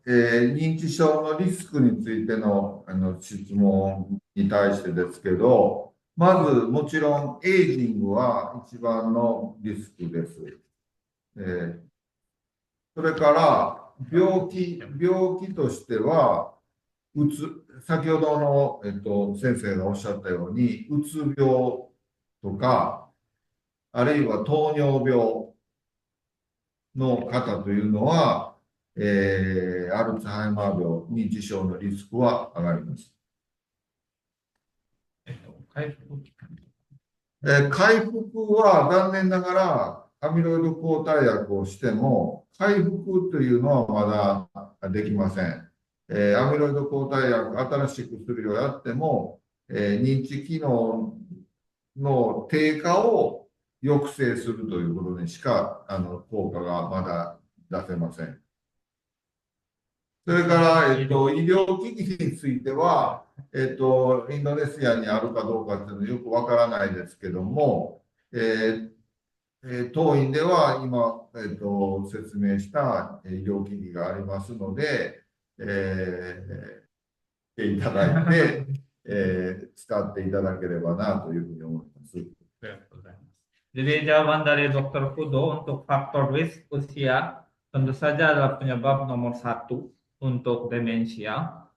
認知症のリスクについての、質問に対してですけど、まずもちろんエイジングは一番のリスクです。それから病気としては、先ほどの、先生がおっしゃったように、うつ病とか、あるいは糖尿病の方というのは、アルツハイマー病、認知症のリスクは上がります。回復は残念ながら、アミロイド抗体薬をしても、回復というのはまだできません。アミロイド抗体薬、新しい薬をやっても、認知機能の低下を抑制するということにしか効果がまだ出せません。それから、医療機器については、インドネシアにあるかどうかっていうのはよくわからないですけども、当院では今、説明した医療機器がありますので、来ていただいて、使っていただければなというふうに思います。 Jadi jawaban dari Dr. Kudo untuk faktor risk usia tentu saja adalah penyebab nomor 1 untuk demensia.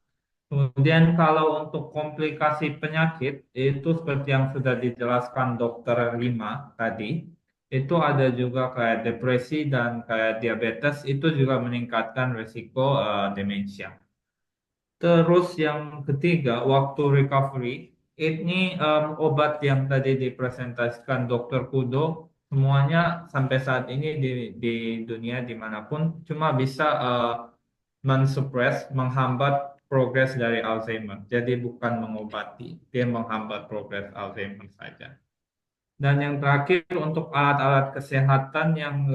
Kemudian kalau untuk komplikasi penyakit itu seperti yang sudah dijelaskan Dr. Rima tadi, itu ada juga kayak depresi dan kayak diabetes, itu juga meningkatkan risiko demensia. Terus yang ketiga, waktu recovery, ini obat yang tadi dipresentasikan Dr. Kudo, semuanya sampai saat ini di dunia dimanapun cuma bisa mensuppress, menghambat progres dari Alzheimer. Jadi bukan mengobati, dia menghambat progres Alzheimer saja. Dan yang terakhir untuk alat-alat kesehatan yang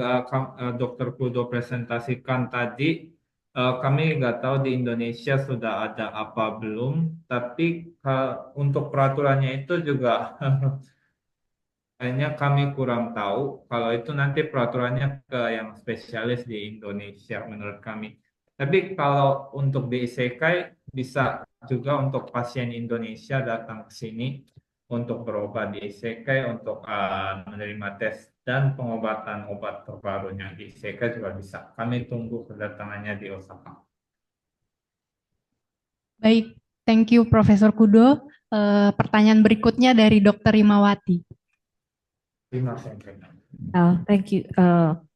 Dr. Kudo presentasikan tadi, kami nggak tahu di Indonesia sudah ada apa belum, tapi untuk peraturannya itu juga Kayaknya kami kurang tahu kalau itu nanti peraturannya ke yang spesialis di Indonesia menurut kami. Tapi kalau untuk di Isekai bisa juga untuk pasien Indonesia datang ke sini untuk berobat di Isekai untuk menerima tes dan pengobatan obat terbarunya di Isekai juga bisa. Kami tunggu kedatangannya di Osaka. Baik, thank you Profesor Kudo. Pertanyaan berikutnya dari Dr. Rimawati. Terima kasih. Thank you,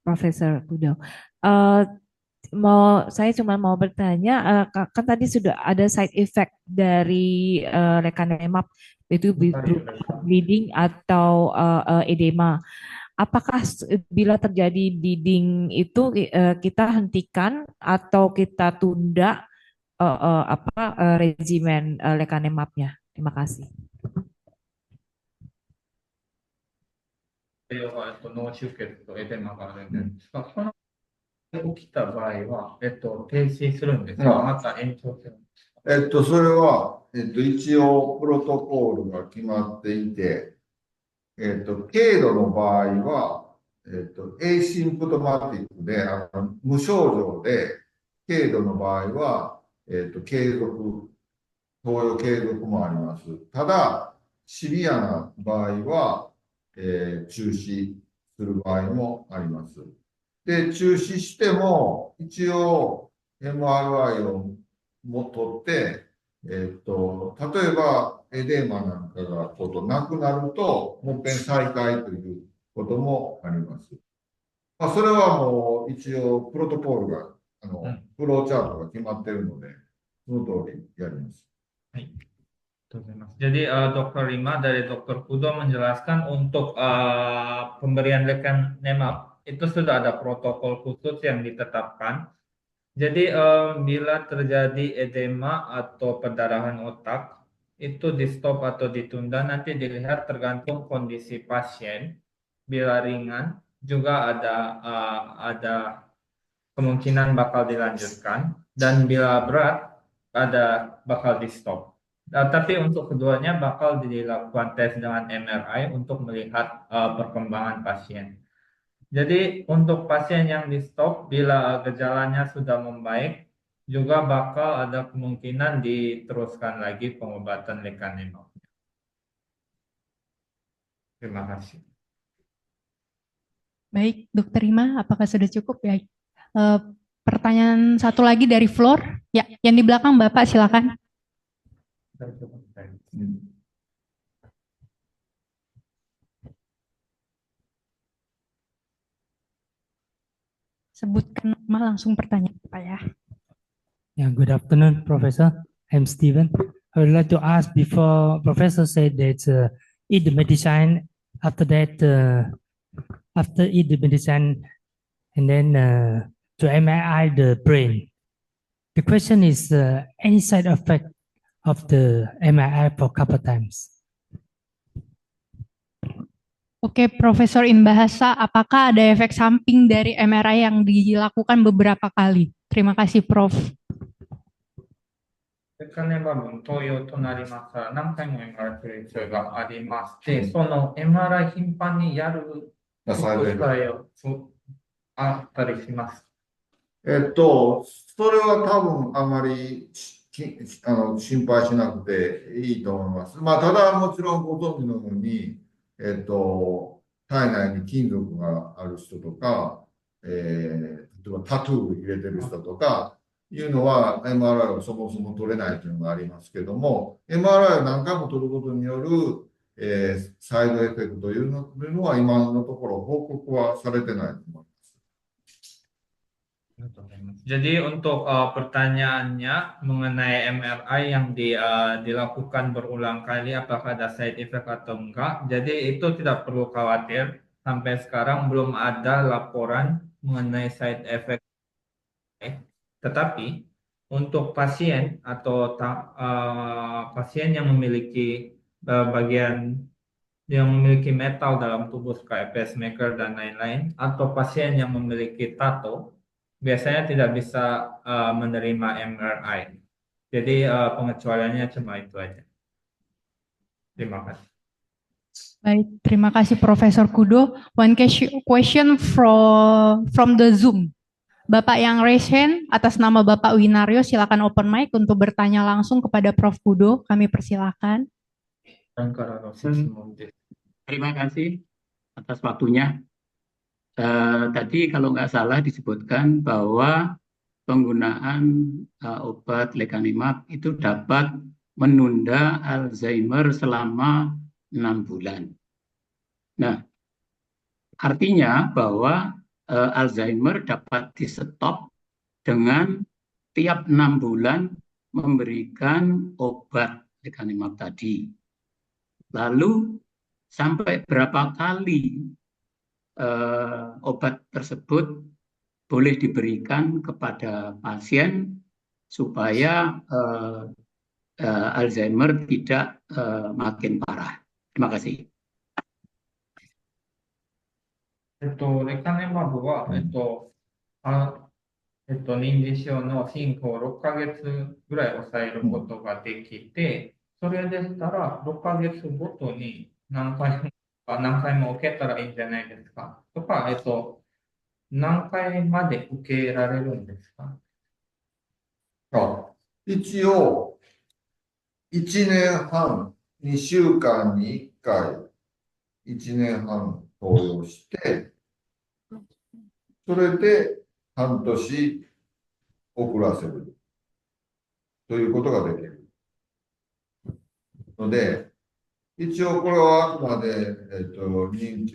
Profesor Kudo. Saya cuma mau bertanya, kan tadi sudah ada side effect dari lecanemab, itu berupa bleeding atau edema. Apakah bila terjadi bleeding itu kita hentikan atau kita tunda regimen lecanemabnya? Terima kasih. 要は脳出血とエデマがあるんですが、この起きた場合は、停止するんですか、また延長するんですか。それは、一応プロトコールが決まっていて、軽度の場合は、エイシンプトマティックで、無症状で、軽度の場合は、継続、投与継続もあります。ただ、シビアな場合は、中止する場合もあります。で、中止しても、一応 MRI を取って、例えばエデーマなんかがなくなると、もう一遍再開ということもあります。それはもう一応プロトコールが、フローチャートが決まっているので、その通りやります。はい。Jadi Dr. Rima dari Dr. Kudo menjelaskan untuk pemberian lecanemab itu sudah ada protokol khusus yang ditetapkan. Jadi bila terjadi edema atau perdarahan otak itu di stop atau ditunda nanti dilihat tergantung kondisi pasien. Bila ringan juga ada kemungkinan bakal dilanjutkan dan bila berat bakal di stop. Tapi untuk keduanya bakal dilakukan tes dengan MRI untuk melihat perkembangan pasien. Jadi untuk pasien yang di stop bila gejalanya sudah membaik juga bakal ada kemungkinan diteruskan lagi pengobatan lecanemab. Terima kasih. Baik, Dokter Rima, apakah sudah cukup ya? Pertanyaan satu lagi dari Flor. Ya, yang di belakang Bapak silakan. Sebutkan nama langsung pertanyaan Pak ya. Yeah, good afternoon, Professor. I'm Stephen. I would like to ask before Professor said that eat the medicine, after that, after eat the medicine, and then to MRI the brain. The question is any side effect of the MRI for couple times? Oke, Profesor Inbahasa, apakah ada efek samping dari MRI yang dilakukan beberapa kali? Terima kasih, Prof. レカネマブの投与となりますから何回も MRI する必要がありまして、その MRI 頻繁にやる副作用あったりします。それは多分あまり心配しなくていいと思います。ただもちろんご存知のように、体内に金属がある人とか、例えばタトゥーを入れてる人とかいうのは MRI をそもそも取れないというのがありますけども、MRI を何回も取ることによる、サイドエフェクトというのは今のところ報告はされてないと思います。Jadi untuk pertanyaannya mengenai MRI yang dilakukan berulang kali apakah ada side effect atau enggak. Jadi itu tidak perlu khawatir. Sampai sekarang belum ada laporan mengenai side effect. Tetapi untuk pasien atau pasien yang memiliki bagian yang memiliki metal dalam tubuh kayak pacemaker dan lain-lain atau pasien yang memiliki tato biasanya tidak bisa menerima MRI. Jadi pengecualiannya cuma itu aja. Terima kasih. Baik, terima kasih Profesor Kudo. One question from the Zoom. Bapak yang raise hand atas nama Bapak Winario, silakan open mic untuk bertanya langsung kepada Prof. Kudo. Kami persilakan. Terima kasih atas waktunya. Tadi kalau nggak salah disebutkan bahwa penggunaan obat lecanemab itu dapat menunda Alzheimer selama 6 bulan. Nah, artinya bahwa Alzheimer dapat di-stop dengan tiap 6 bulan memberikan obat lecanemab tadi. Lalu sampai berapa kali obat tersebut boleh diberikan kepada pasien supaya Alzheimer tidak makin parah. Terima kasih. レカネマブは、認知症の進行を6ヶ月ぐらい抑えることができて、それでしたら6ヶ月ごとに何回も受けたらいいんじゃないですか。とか、何回まで受けられるんですか。一応、1年半、2週間に1回、1年半投与して、それで半年遅らせるということができるので、一応これはあくまで、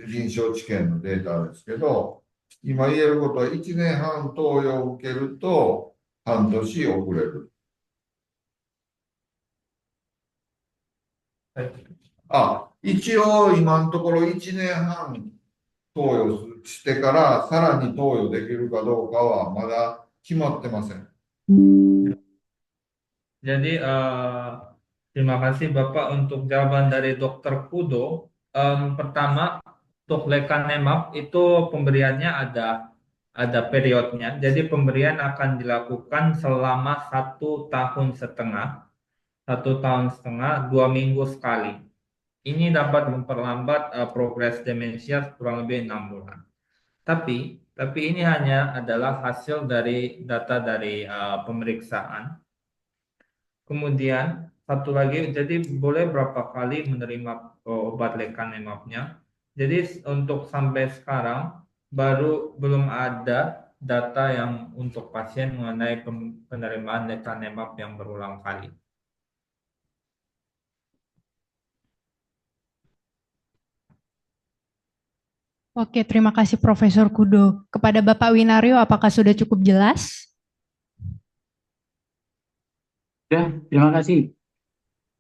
臨床治験のデータですけど、今言えることは1年半投与を受けると半年遅れる。一応今のところ1年半投与してからさらに投与できるかどうかはまだ決まってません。Jadi terima kasih Bapak untuk jawaban dari Dokter Kudo. Pertama, untuk lecanemab itu pemberiannya ada periodnya. Jadi pemberian akan dilakukan selama 1,5 tahun, 2 minggu sekali. Ini dapat memperlambat progres demensia kurang lebih 6 bulan. Tapi ini hanya adalah hasil dari data dari pemeriksaan. Kemudian satu lagi, jadi boleh berapa kali menerima obat lecanemabnya. Jadi untuk sampai sekarang belum ada data yang untuk pasien mengenai penerimaan lecanemab yang berulang kali. Oke, terima kasih Profesor Kudo. Kepada Bapak Winario, apakah sudah cukup jelas? Ya, terima kasih.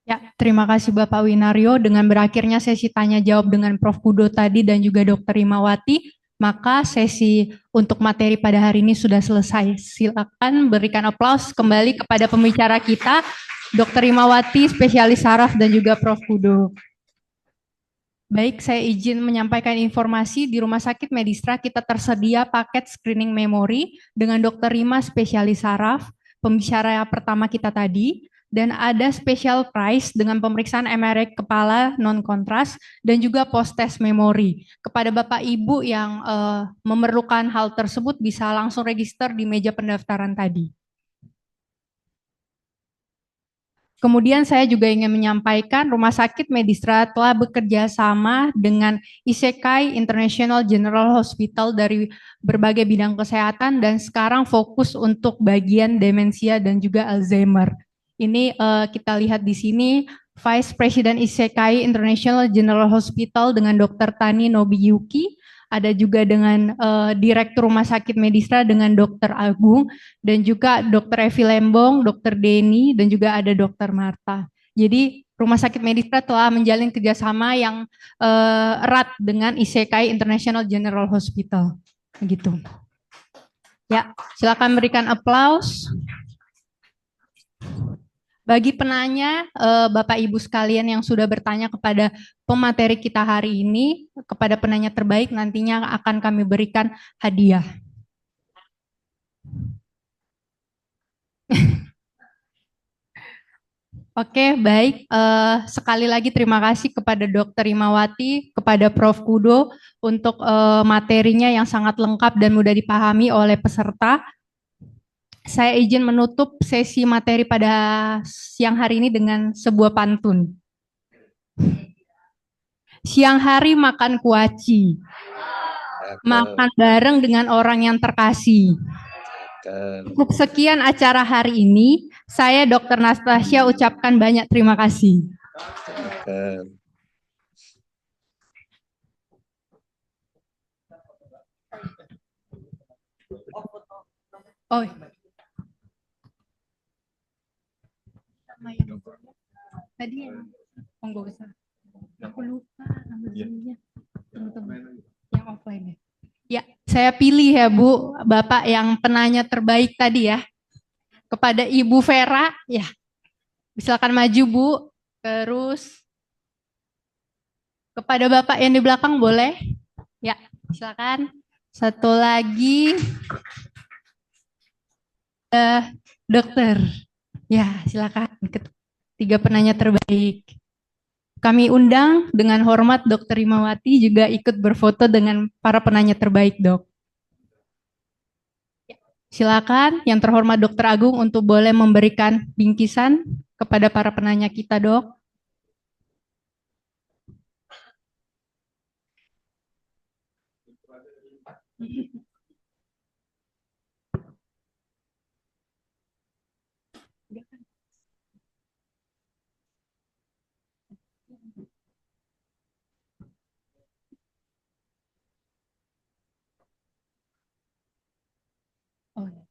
Ya, terima kasih Bapak Winario. Dengan berakhirnya sesi tanya jawab dengan Prof. Kudo tadi dan juga Dr. Rimawati, maka sesi untuk materi pada hari ini sudah selesai. Silakan berikan aplaus kembali kepada pembicara kita, Dr. Rimawati, spesialis saraf dan juga Prof. Kudo. Baik, saya izin menyampaikan informasi di Rumah Sakit Medistra kita tersedia paket screening memori dengan Dr. Rima spesialis saraf, pembicara pertama kita tadi, dan ada special price dengan pemeriksaan MRI kepala non-kontras dan juga post-test memori. Kepada Bapak Ibu yang memerlukan hal tersebut bisa langsung register di meja pendaftaran tadi. Kemudian saya juga ingin menyampaikan Rumah Sakit Medistra telah bekerja sama dengan Isekai International General Hospital dari berbagai bidang kesehatan dan sekarang fokus untuk bagian demensia dan juga Alzheimer. Ini kita lihat di sini Vice President Isekai International General Hospital dengan Dr. Tani Nobiyuki, ada juga dengan Direktur Rumah Sakit Medistra dengan Dr. Agung, dan juga Dr. Evi Lembong, Dr. Denny, dan juga ada Dr. Marta. Jadi Rumah Sakit Medistra telah menjalin kerjasama yang erat dengan Isekai International General Hospital. Begitu. Ya, silakan berikan aplaus. Bagi penanya, Bapak Ibu sekalian yang sudah bertanya kepada pemateri kita hari ini, kepada penanya terbaik nantinya akan kami berikan hadiah. Oke, baik. Sekali lagi terima kasih kepada Dr. Imawati, kepada Prof. Kudo untuk materinya yang sangat lengkap dan mudah dipahami oleh peserta. Saya izin menutup sesi materi pada siang hari ini dengan sebuah pantun. Siang hari makan kuaci, makan bareng dengan orang yang terkasih. Cukup sekian acara hari ini. Saya Dr. Nastasia ucapkan banyak terima kasih. Oh. Tadi yang monggo besar. Aku lupa nama dirinya. Teman-teman yang offline ya. Ya, saya pilih ya Bu, Bapak yang penanya terbaik tadi ya. Kepada Ibu Vera, ya. Silakan maju Bu. Terus kepada Bapak yang di belakang boleh? Ya, silakan. Satu lagi. Dokter. Ya, silakan. Ketiga penanya terbaik. Kami undang dengan hormat Dr. Imawati juga ikut berfoto dengan para penanya terbaik, Dok. Silakan yang terhormat Dr. Agung untuk boleh memberikan bingkisan kepada para penanya kita, Dok. Oh, ya.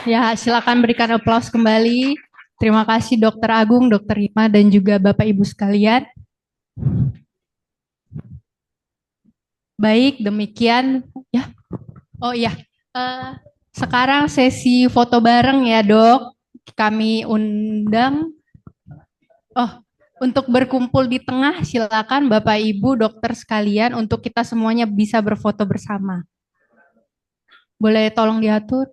Ya, silakan berikan aplaus kembali. Terima kasih Dr. Agung, Dr. Rima, dan juga Bapak Ibu sekalian. Baik, demikian ya. Oh iya, sekarang sesi foto bareng ya Dok. Kami undang. Oh, untuk berkumpul di tengah, silakan Bapak Ibu dokter sekalian untuk kita semuanya bisa berfoto bersama. Boleh tolong diatur?